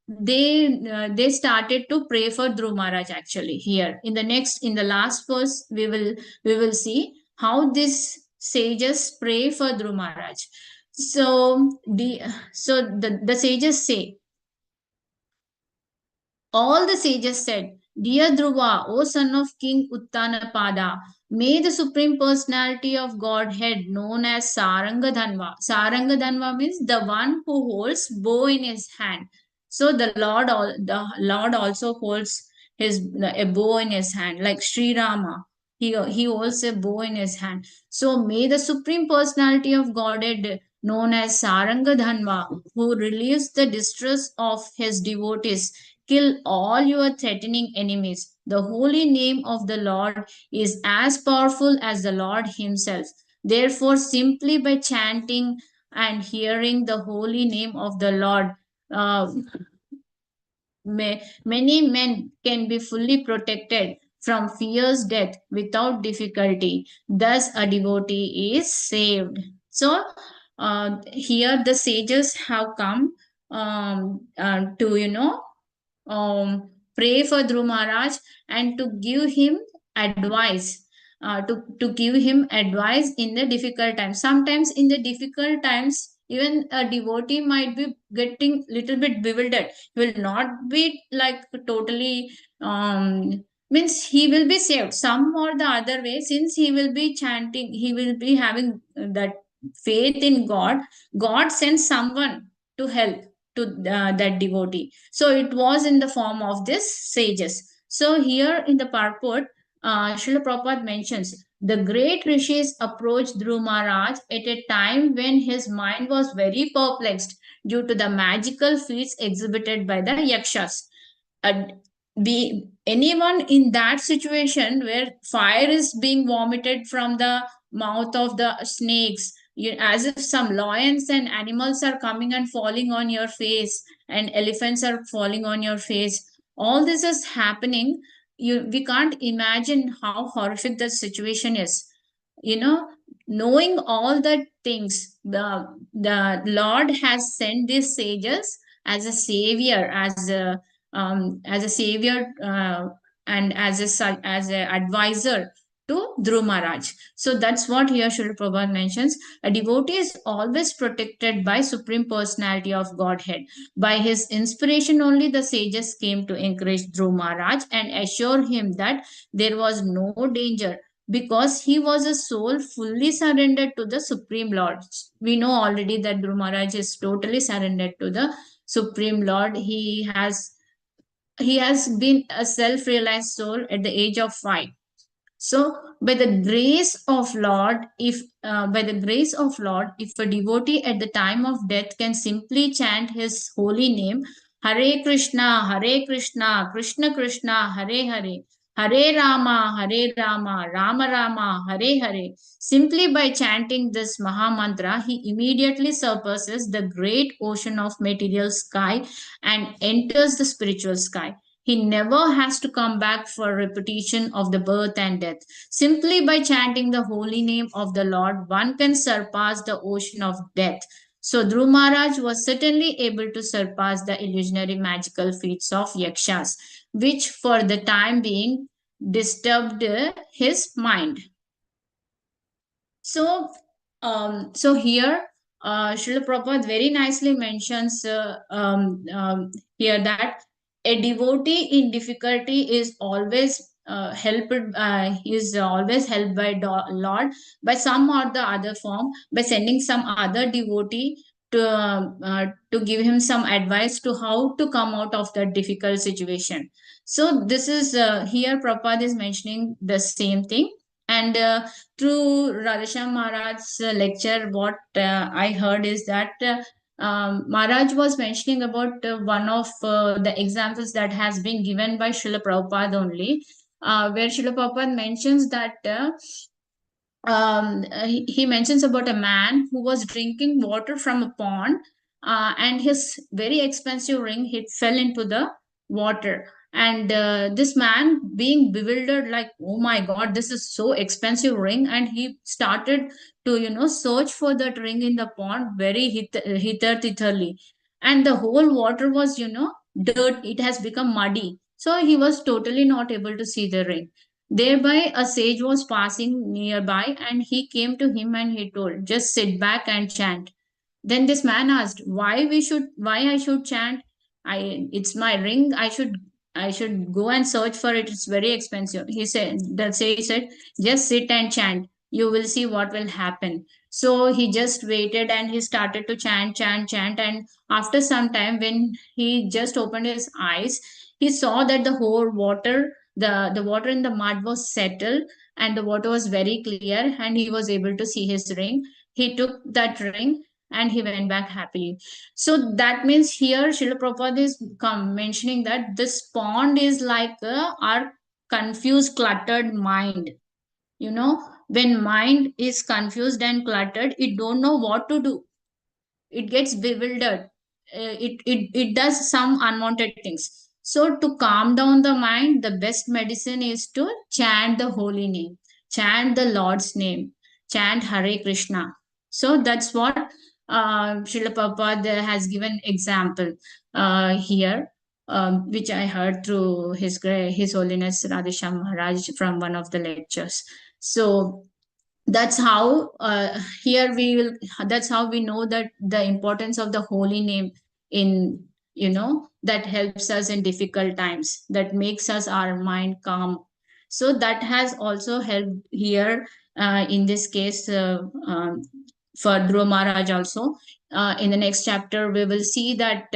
they started to pray for Dhruv Maharaj. Actually, here in the last verse, we will see how these sages pray for Dhruv Maharaj. So the sages say, all the sages said, "Dear Dhruva, O son of King Uttanapada, may the Supreme Personality of Godhead, known as Sarangadhanva." Sarangadhanva means the one who holds bow in his hand. So the Lord also holds a bow in his hand, like Sri Rama. He holds a bow in his hand. So may the Supreme Personality of Godhead, known as Sarangadhanva, who relieves the distress of his devotees, kill all your threatening enemies. The holy name of the Lord is as powerful as the Lord Himself. Therefore, simply by chanting and hearing the holy name of the Lord, uh, many men can be fully protected from fierce death without difficulty. Thus, a devotee is saved. So, here the sages have come to pray for Dhruv Maharaj and to give him advice, to give him advice in the difficult times. Sometimes in the difficult times, even a devotee might be getting little bit bewildered. He will not be like totally means he will be saved some or the other way, since he will be chanting, he will be having that faith in God. God sends someone to help to that devotee. So it was in the form of this sages. So here in the purport, Srila Prabhupada mentions the great rishis approached Dhruv Maharaj at a time when his mind was very perplexed due to the magical feats exhibited by the yakshas. Be anyone in that situation where fire is being vomited from the mouth of the snakes, as if some lions and animals are coming and falling on your face, and elephants are falling on your face, all this is happening. We can't imagine how horrific the situation is, you know. Knowing all the things, the Lord has sent these sages as a savior, as a savior, and as a advisor to Dhruv Maharaj. So that's what here Srila Prabhupada mentions. A devotee is always protected by Supreme Personality of Godhead. By his inspiration only, the sages came to encourage Dhruv Maharaj and assure him that there was no danger, because he was a soul fully surrendered to the Supreme Lord. We know already that Dhruv Maharaj is totally surrendered to the Supreme Lord. He has been a self-realized soul at the age of 5. So by the grace of Lord, if a devotee at the time of death can simply chant his holy name, Hare Krishna, Hare Krishna, Krishna Krishna, Hare Hare, Hare Rama, Hare Rama, Rama Rama, Hare Hare. Simply by chanting this Maha Mantra, he immediately surpasses the great ocean of material sky and enters the spiritual sky. He never has to come back for repetition of the birth and death. Simply by chanting the holy name of the Lord, one can surpass the ocean of death. So Dhruv Maharaj was certainly able to surpass the illusionary magical feats of yakshas, which for the time being disturbed his mind. So here, Srila Prabhupada very nicely mentions here that a devotee in difficulty is always always helped by Lord by some or the other form, by sending some other devotee to give him some advice to how to come out of that difficult situation. So this is here Prabhupada is mentioning the same thing. And through Radhashyam Maharaj's lecture, what I heard is that Maharaj was mentioning about one of the examples that has been given by Srila Prabhupada only, where Srila Prabhupada mentions that he mentions about a man who was drinking water from a pond, and his very expensive ring it fell into the water. And this man being bewildered, like, oh my god, this is so expensive ring, and he started to search for that ring in the pond very hither-thitherly, and the whole water was dirt, it has become muddy, so he was totally not able to see the ring. Thereby, a sage was passing nearby, and he came to him and he told, "Just sit back and chant." Then this man asked, why I should chant? It's my ring. I should go and search for it. It's very expensive. He said, that sage said, just sit and chant. You will see what will happen. So he just waited and he started to chant, chant, chant. And after some time, when he just opened his eyes, he saw that the water in the mud was settled, and the water was very clear, and he was able to see his ring. He took that ring and he went back happily. So that means here Srila Prabhupada is mentioning that this pond is like our confused, cluttered mind. When mind is confused and cluttered, it don't know what to do. It gets bewildered. It does some unwanted things. So to calm down the mind, the best medicine is to chant the holy name, chant the Lord's name, chant Hare Krishna. So that's what Srila Prabhupada has given example here, which I heard through His Holiness Radheshyam Maharaj from one of the lectures. So that's how that's how we know that the importance of the holy name in that helps us in difficult times, that makes us our mind calm. So that has also helped here in this case for Dhruva Maharaj also. In the next chapter we will see that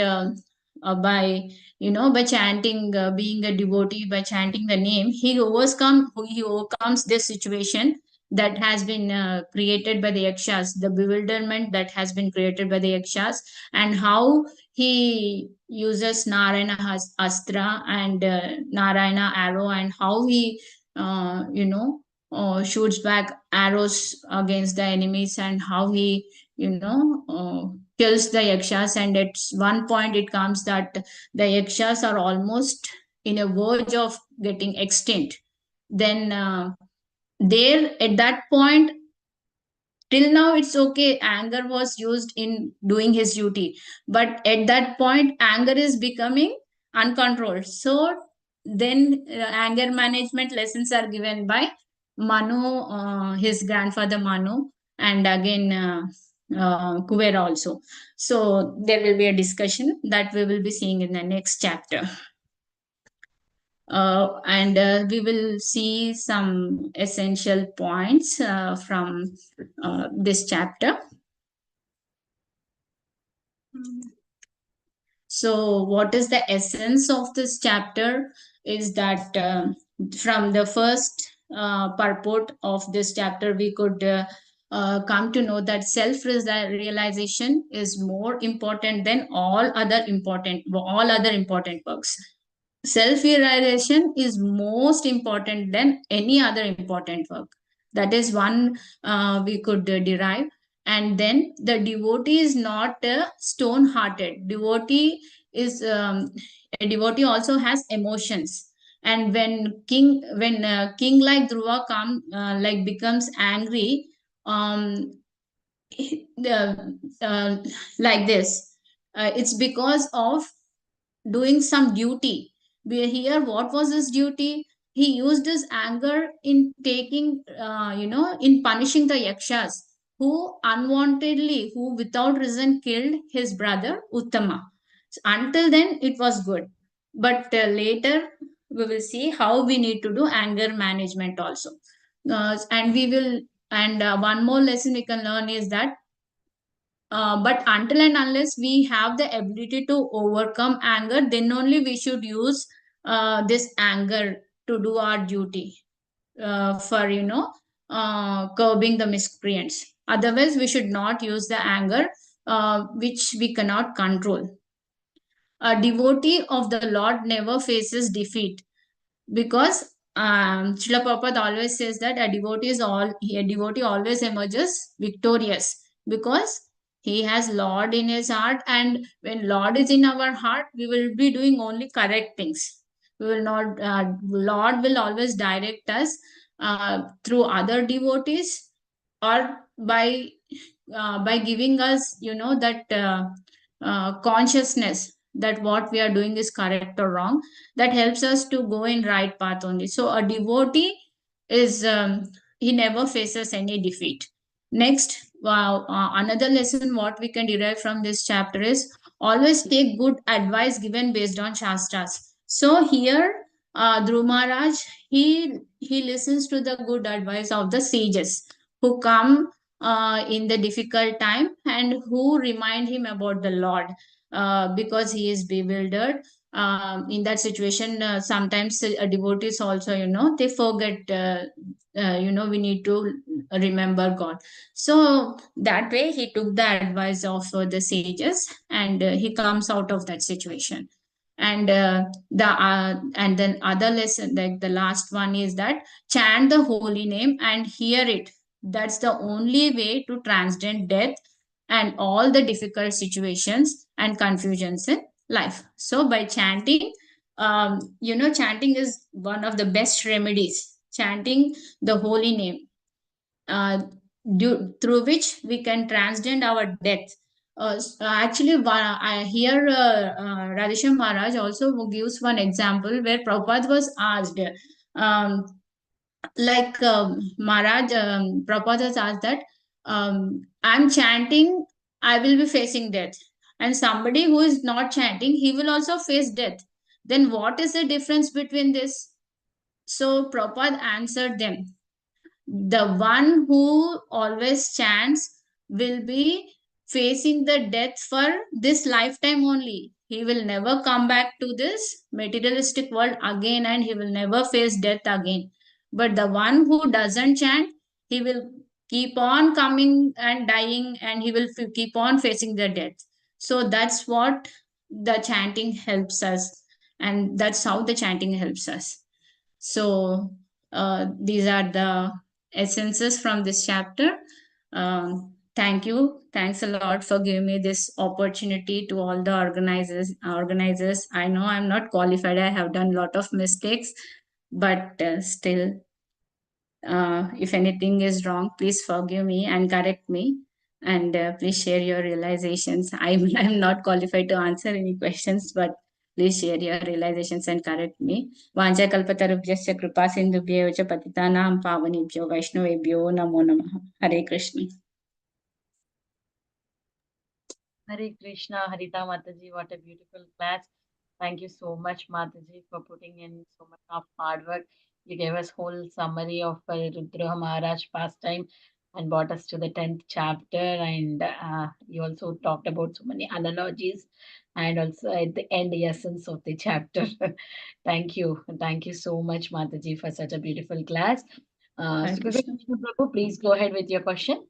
by by chanting, being a devotee, by chanting the name, he overcomes this situation that has been created by the yakshas, the bewilderment that has been created by the yakshas, and how he uses Narayana Astra and Narayana arrow, and how he shoots back arrows against the enemies, and how he kills the yakshas. And at one point it comes that the yakshas are almost in a verge of getting extinct. Then there at that point, till now it's okay, anger was used in doing his duty, but at that point anger is becoming uncontrolled. So then anger management lessons are given by Manu, his grandfather Manu, and again Kuber also. So there will be a discussion that we will be seeing in the next chapter. And we will see some essential points from this chapter. So what is the essence of this chapter is that from the first purport of this chapter, we could come to know that self-realization is more important than all other important works. Self-realization is most important than any other important work. That is one we could derive. And then the devotee is not stone-hearted. Devotee is a devotee also has emotions. And when king like Dhruva becomes angry, like this, it's because of doing some duty. Here, what was his duty? He used his anger in taking, in punishing the yakshas who unwantedly, who without reason killed his brother Uttama. So until then, it was good. But later, we will see how we need to do anger management also. And one more lesson we can learn is that but until and unless we have the ability to overcome anger, then only we should use this anger to do our duty for curbing the miscreants. Otherwise, we should not use the anger which we cannot control. A devotee of the Lord never faces defeat, because Srila Prabhupada always says that a devotee always emerges victorious, because he has Lord in his heart, and when Lord is in our heart, we will be doing only correct things. We will not. Lord will always direct us through other devotees, or by giving us, that consciousness that what we are doing is correct or wrong. That helps us to go in right path only. So a devotee is he never faces any defeat. Next, another lesson what we can derive from this chapter is always take good advice given based on shastras. So here, Dhruv Maharaj, he listens to the good advice of the sages who come in the difficult time and who remind him about the Lord, because he is bewildered. In that situation, sometimes devotees also, they forget, we need to remember God. So that way he took the advice of the sages, and he comes out of that situation. And and then other lesson, like the last one, is that chant the holy name and hear it. That's the only way to transcend death and all the difficult situations and confusions in life. So by chanting, chanting is one of the best remedies. Chanting the holy name, uh, through which we can transcend our death. Actually, here Radhesham Maharaj also gives one example where Prabhupada was asked, um, Maharaj, Prabhupada has asked that, I'm chanting, I will be facing death. And somebody who is not chanting, he will also face death. Then what is the difference between this? So Prabhupada answered them, the one who always chants will be facing the death for this lifetime only. He will never come back to this materialistic world again, and he will never face death again. But the one who doesn't chant, he will keep on coming and dying, and he will keep on facing the death. So that's what the chanting helps us, and that's how the chanting helps us. So these are the essences from this chapter. Thank you. Thanks a lot for giving me this opportunity, to all the organizers. I know I'm not qualified. I have done a lot of mistakes, but still, if anything is wrong, please forgive me and correct me. And please share your realizations. I'm not qualified to answer any questions, but please share your realizations and correct me. Vanja kalpatarubhyasya kripa sindhubhyev cha patitanam pavanebhyo vaishnavebhyo namo namaha. Hare Krishna. Hare Krishna, Haritha Mataji, what a beautiful class. Thank you so much, Mataji, for putting in so much of hard work. You gave us whole summary of Rudra Maharaj pastime and brought us to the 10th chapter. And you also talked about so many analogies and also at the end, the essence of the chapter. Thank you. Thank you so much, Mataji, for such a beautiful class. Krishna Prabhu, please go ahead with your question.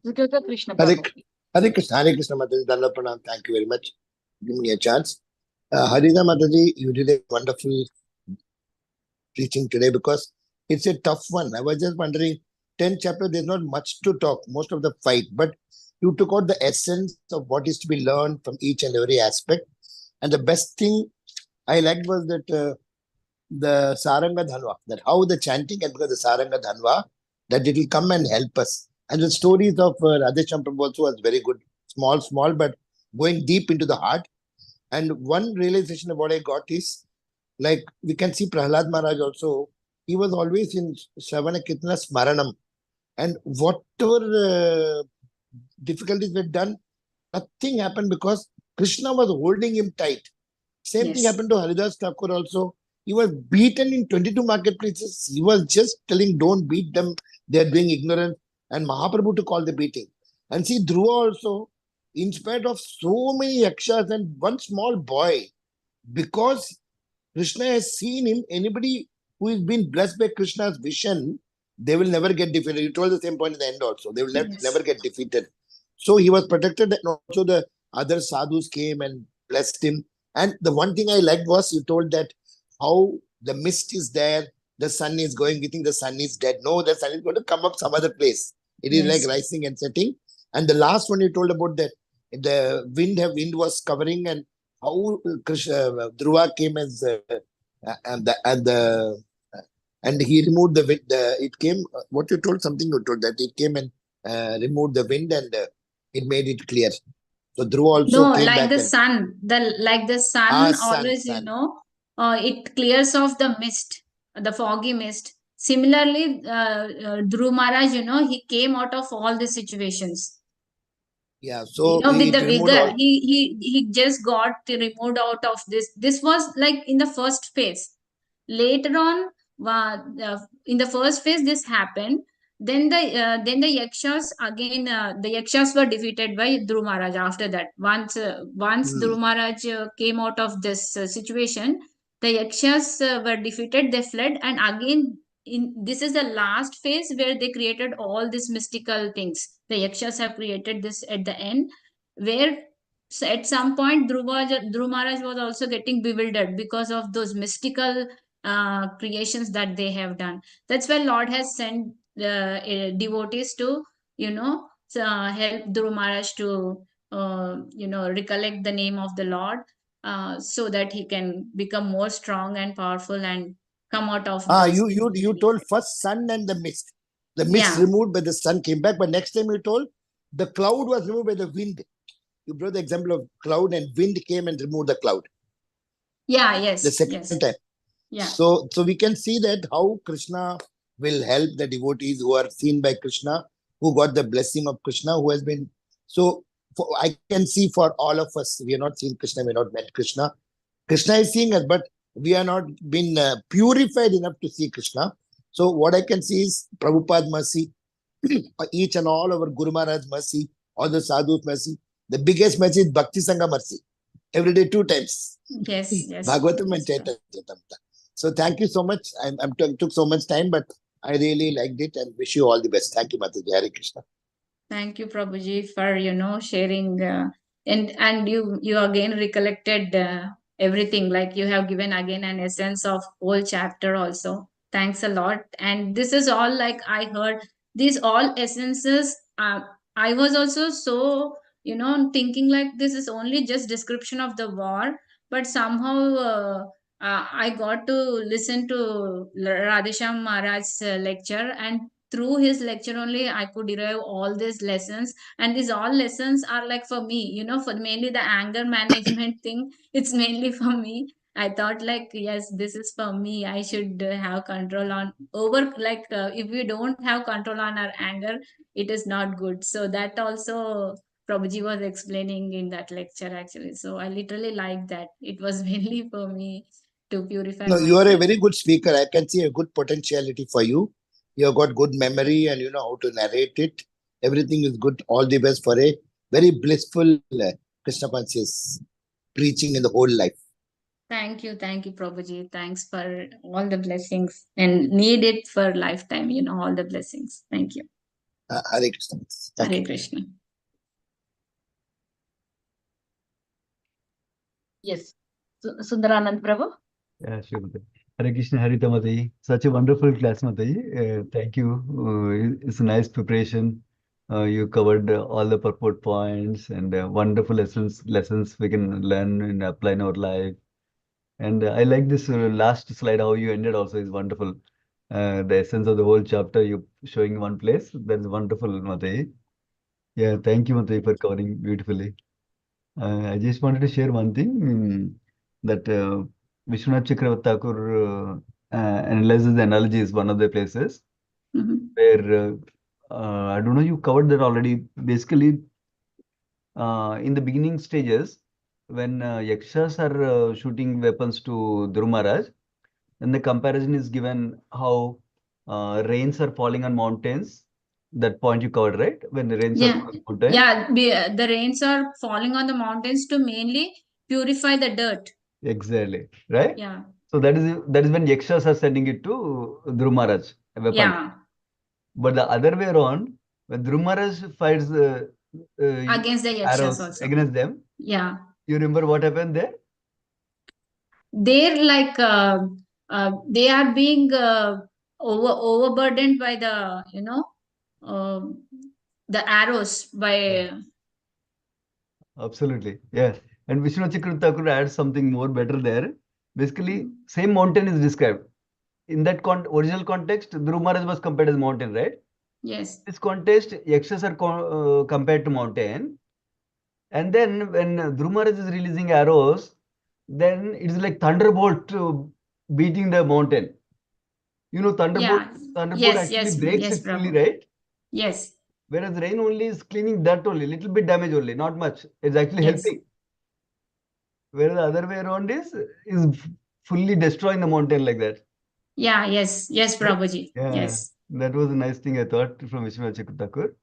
Krishna Prabhu. Hare Krishna Mataji, Danda Pranam. Thank you very much for giving me a chance. Haritha Mataji, you did a wonderful preaching today, because it's a tough one. I was just wondering, 10 chapter, there's not much to talk, most of the fight, but you took out the essence of what is to be learned from each and every aspect. And the best thing I liked was that the Saranga Dhanva, that how the chanting and because the Saranga Dhanva, that it will come and help us. And the stories of Radhesham Prabhu also was very good. Small, but going deep into the heart. And one realization of what I got is, like we can see Prahlad Maharaj also, he was always in Sravana Kirtana Smaranam. And whatever difficulties were done, nothing happened because Krishna was holding him tight. Same thing happened to Haridas Thakur also. He was beaten in 22 marketplaces. He was just telling, don't beat them. They are doing ignorance. And Mahaprabhu to call the beating. And see, Dhruva also, in spite of so many yakshas and one small boy, because Krishna has seen him. Anybody who is been blessed by Krishna's vision, they will never get defeated. You told the same point in the end also. They will Yes. never get defeated. So he was protected, and also the other sadhus came and blessed him. And the one thing I liked was you told that how the mist is there, the sun is going. We think the sun is dead. No, the sun is going to come up some other place. It is like Yes. rising and setting. And the last one you told about that the wind was covering, and how Krishna, Dhruva came as and he removed the wind. It came. What you told, something you told, that it came and removed the wind, and it made it clear. So Dhruva also No, came like back the and sun, sun, always, sun. it clears off the mist, the foggy mist. Similarly, Dhruv Maharaj, he came out of all the situations. Yeah. So With the it removed vigor, all. he just got removed out of this. This was like in the first phase. Later on, in the first phase, this happened. Then the yakshas again, the yakshas were defeated by Dhruv Maharaj. After that, once Dhruv Maharaj came out of this situation, the yakshas were defeated. They fled, and again, this is the last phase where they created all these mystical things. The yakshas have created this at the end, where at some point Dhruv Maharaj was also getting bewildered because of those mystical creations that they have done. That's why Lord has sent devotees to help Dhruv Maharaj to recollect the name of the Lord, so that he can become more strong and powerful and come out of those. You told first sun and the mist. The mist Yeah. removed, but the sun came back. But next time you told the cloud was removed by the wind. You brought the example of cloud, and wind came and removed the cloud. Yeah. Yes. The second time. Yeah. So we can see that how Krishna will help the devotees who are seen by Krishna, who got the blessing of Krishna, who has been. So I can see for all of us, we have not seen Krishna, we have not met Krishna. Krishna is seeing us, but we are not been purified enough to see Krishna. So what I can see is Prabhupada's mercy, each and all our Guru Maharaj's mercy, all the sadhus' mercy. The biggest mercy is Bhakti Sangha mercy. Every day, 2 times. Yes. Bhagavatam and Yes, Chaitanya. So thank you so much. Took so much time, but I really liked it and wish you all the best. Thank you, Mataji. Hare Krishna. Thank you, Prabhuji, for sharing, and you again recollected everything. Like you have given again an essence of whole chapter also. Thanks a lot. And this is all, like I heard these all essences. I was also so thinking like this is only just description of the war, but somehow I got to listen to Radhesham Maharaj's lecture, and through his lecture only I could derive all these lessons. And these all lessons are like for me, for mainly the anger management thing. It's mainly for me. I thought like, yes, this is for me. I should have control on over, like if we don't have control on our anger, it is not good. So that also Prabhuji was explaining in that lecture actually. So I literally like that. It was mainly for me to purify No, you are a myself. very good speaker. I can see a good potentiality for you. You have got good memory and you know how to narrate it. Everything is good. All the best for a very blissful Krishna conscious preaching in the whole life. Thank you, Prabhuji. Thanks for all the blessings, and need it for lifetime, all the blessings. Thank you. Hare Krishna. Thank Hare you. Krishna. Yes. Sundaranand Prabhu. Yeah, sure. Hare Krishna, Haritha Mataji. Such a wonderful class, Mataji. Thank you. It's a nice preparation. You covered all the purport points and wonderful lessons we can learn and apply in our life. And I like this last slide, how you ended also is wonderful. The essence of the whole chapter you showing in one place. That's wonderful, Mataji. Yeah, thank you, Mataji, for covering beautifully. I just wanted to share one thing, that Vishwanath Chakravarti Thakur analyzes the analogies, one of the places where I don't know, you covered that already. Basically, in the beginning stages, when yakshas are shooting weapons to Dhruv Maharaj, then the comparison is given how rains are falling on mountains. That point you covered, right? When the rains are falling on mountains. Yeah, the rains are falling on the mountains to mainly purify the dirt. Exactly, right? Yeah. So that is when Yakshas are sending it to Dhruv Maharaj, a weapon. Yeah. But the other way around, when Dhruv Maharaj fights Against the Yakshas arrows also. against them, Yeah. you remember what happened there? They're like they are being overburdened by the the arrows by Absolutely, yeah. And Vishnu Chakra Thakur adds something more better there. Basically, same mountain is described. In that original context, Dhruv Maharaj was compared as mountain, right? yes. This context, Yakshas are compared to mountain. And then when Dhruv Maharaj is releasing arrows, then it's like thunderbolt beating the mountain. You know, thunderbolt Yes, actually yes, breaks yes, it fully, Prabhu. right? Yes. Whereas rain only is cleaning that only, little bit damage only, not much. It's actually Yes. helping. Whereas the other way around is fully destroying the mountain like that. Yeah, yes, yes, Prabhuji. Yeah, Yes. that was a nice thing I thought from Vishnu Chakra Thakur.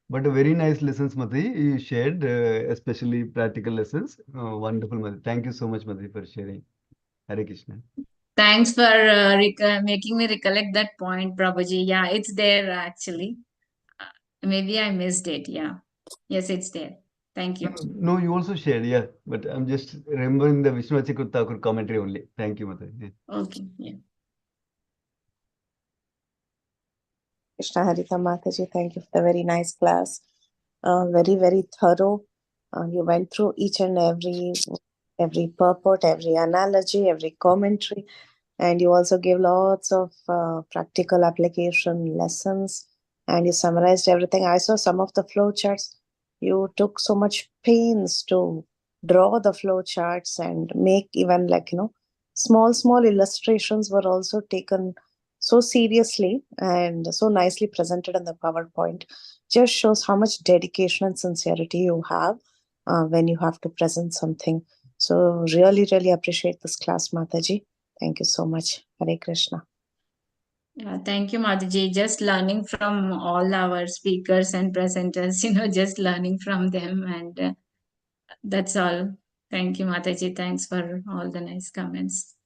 But a very nice lessons, Mataji, you shared, especially practical lessons. Wonderful, Mataji. Thank you so much, Mataji, for sharing. Hare Krishna. Thanks for making me recollect that point, Prabhuji. Yeah, it's there actually. Maybe I missed it. Yeah. Yes, it's there. Thank you. No, you also shared, yeah. But I'm just remembering the Vishnu Chakra Thakur commentary only. Thank you, Mataji. Yeah. Okay. Yeah. Krishna Haritha Mataji, thank you for the very nice class. Very, very thorough. You went through each and every purport, every analogy, every commentary, and you also gave lots of practical application lessons, and you summarized everything. I saw some of the flow charts. You took so much pains to draw the flow charts and make even small illustrations were also taken so seriously and so nicely presented in the PowerPoint. Just shows how much dedication and sincerity you have when you have to present something. So really, really appreciate this class, Mataji. Thank you so much. Hare Krishna. Yeah, thank you, Mataji. Just learning from all our speakers and presenters, just learning from them. And that's all. Thank you, Mataji. Thanks for all the nice comments.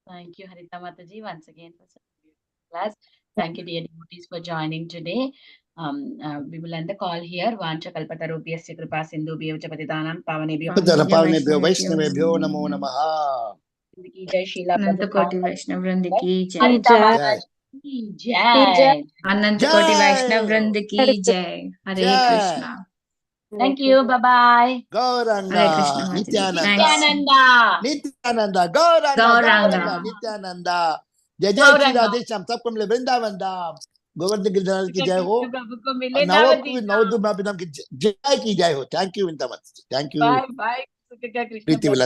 Thank you, Haritha Mataji, once again for such a beautiful class. Thank you, dear devotees, for joining today. We will end the call here. Vancha kalpatarubhyasya kripa sindhubhyo cha patitanam pavanebhyo Pavanebhyo Vaishnavebhyo Namo Namaha. ki jai, Srila Anantakoti Prabhupada Vaishnav Vrind ki jai. Haritha Jai. Mataji ki jai. Anantakoti Jai. Vaishnav Vrind ki jai. Hare Jai. Krishna. Thank you. Bye-bye. Gauranga. Hare Krishna, Mataji. Nityananda. Thanks. Nityananda. Nityananda. Gauranga. Gauranga. Gauranga. Nityananda. Jai Jai Shri Gauranga. Radhe Shyam. सबको मिले वृंदावन धाम. गोवर्धन गिरिधर की जय हो. प्रभु को मिले नवकुल नवदीप. नवदुर्गा की जय की जय हो. Thank you, Vrindavan. Thank you. Bye. Bye. Preeti Vilas.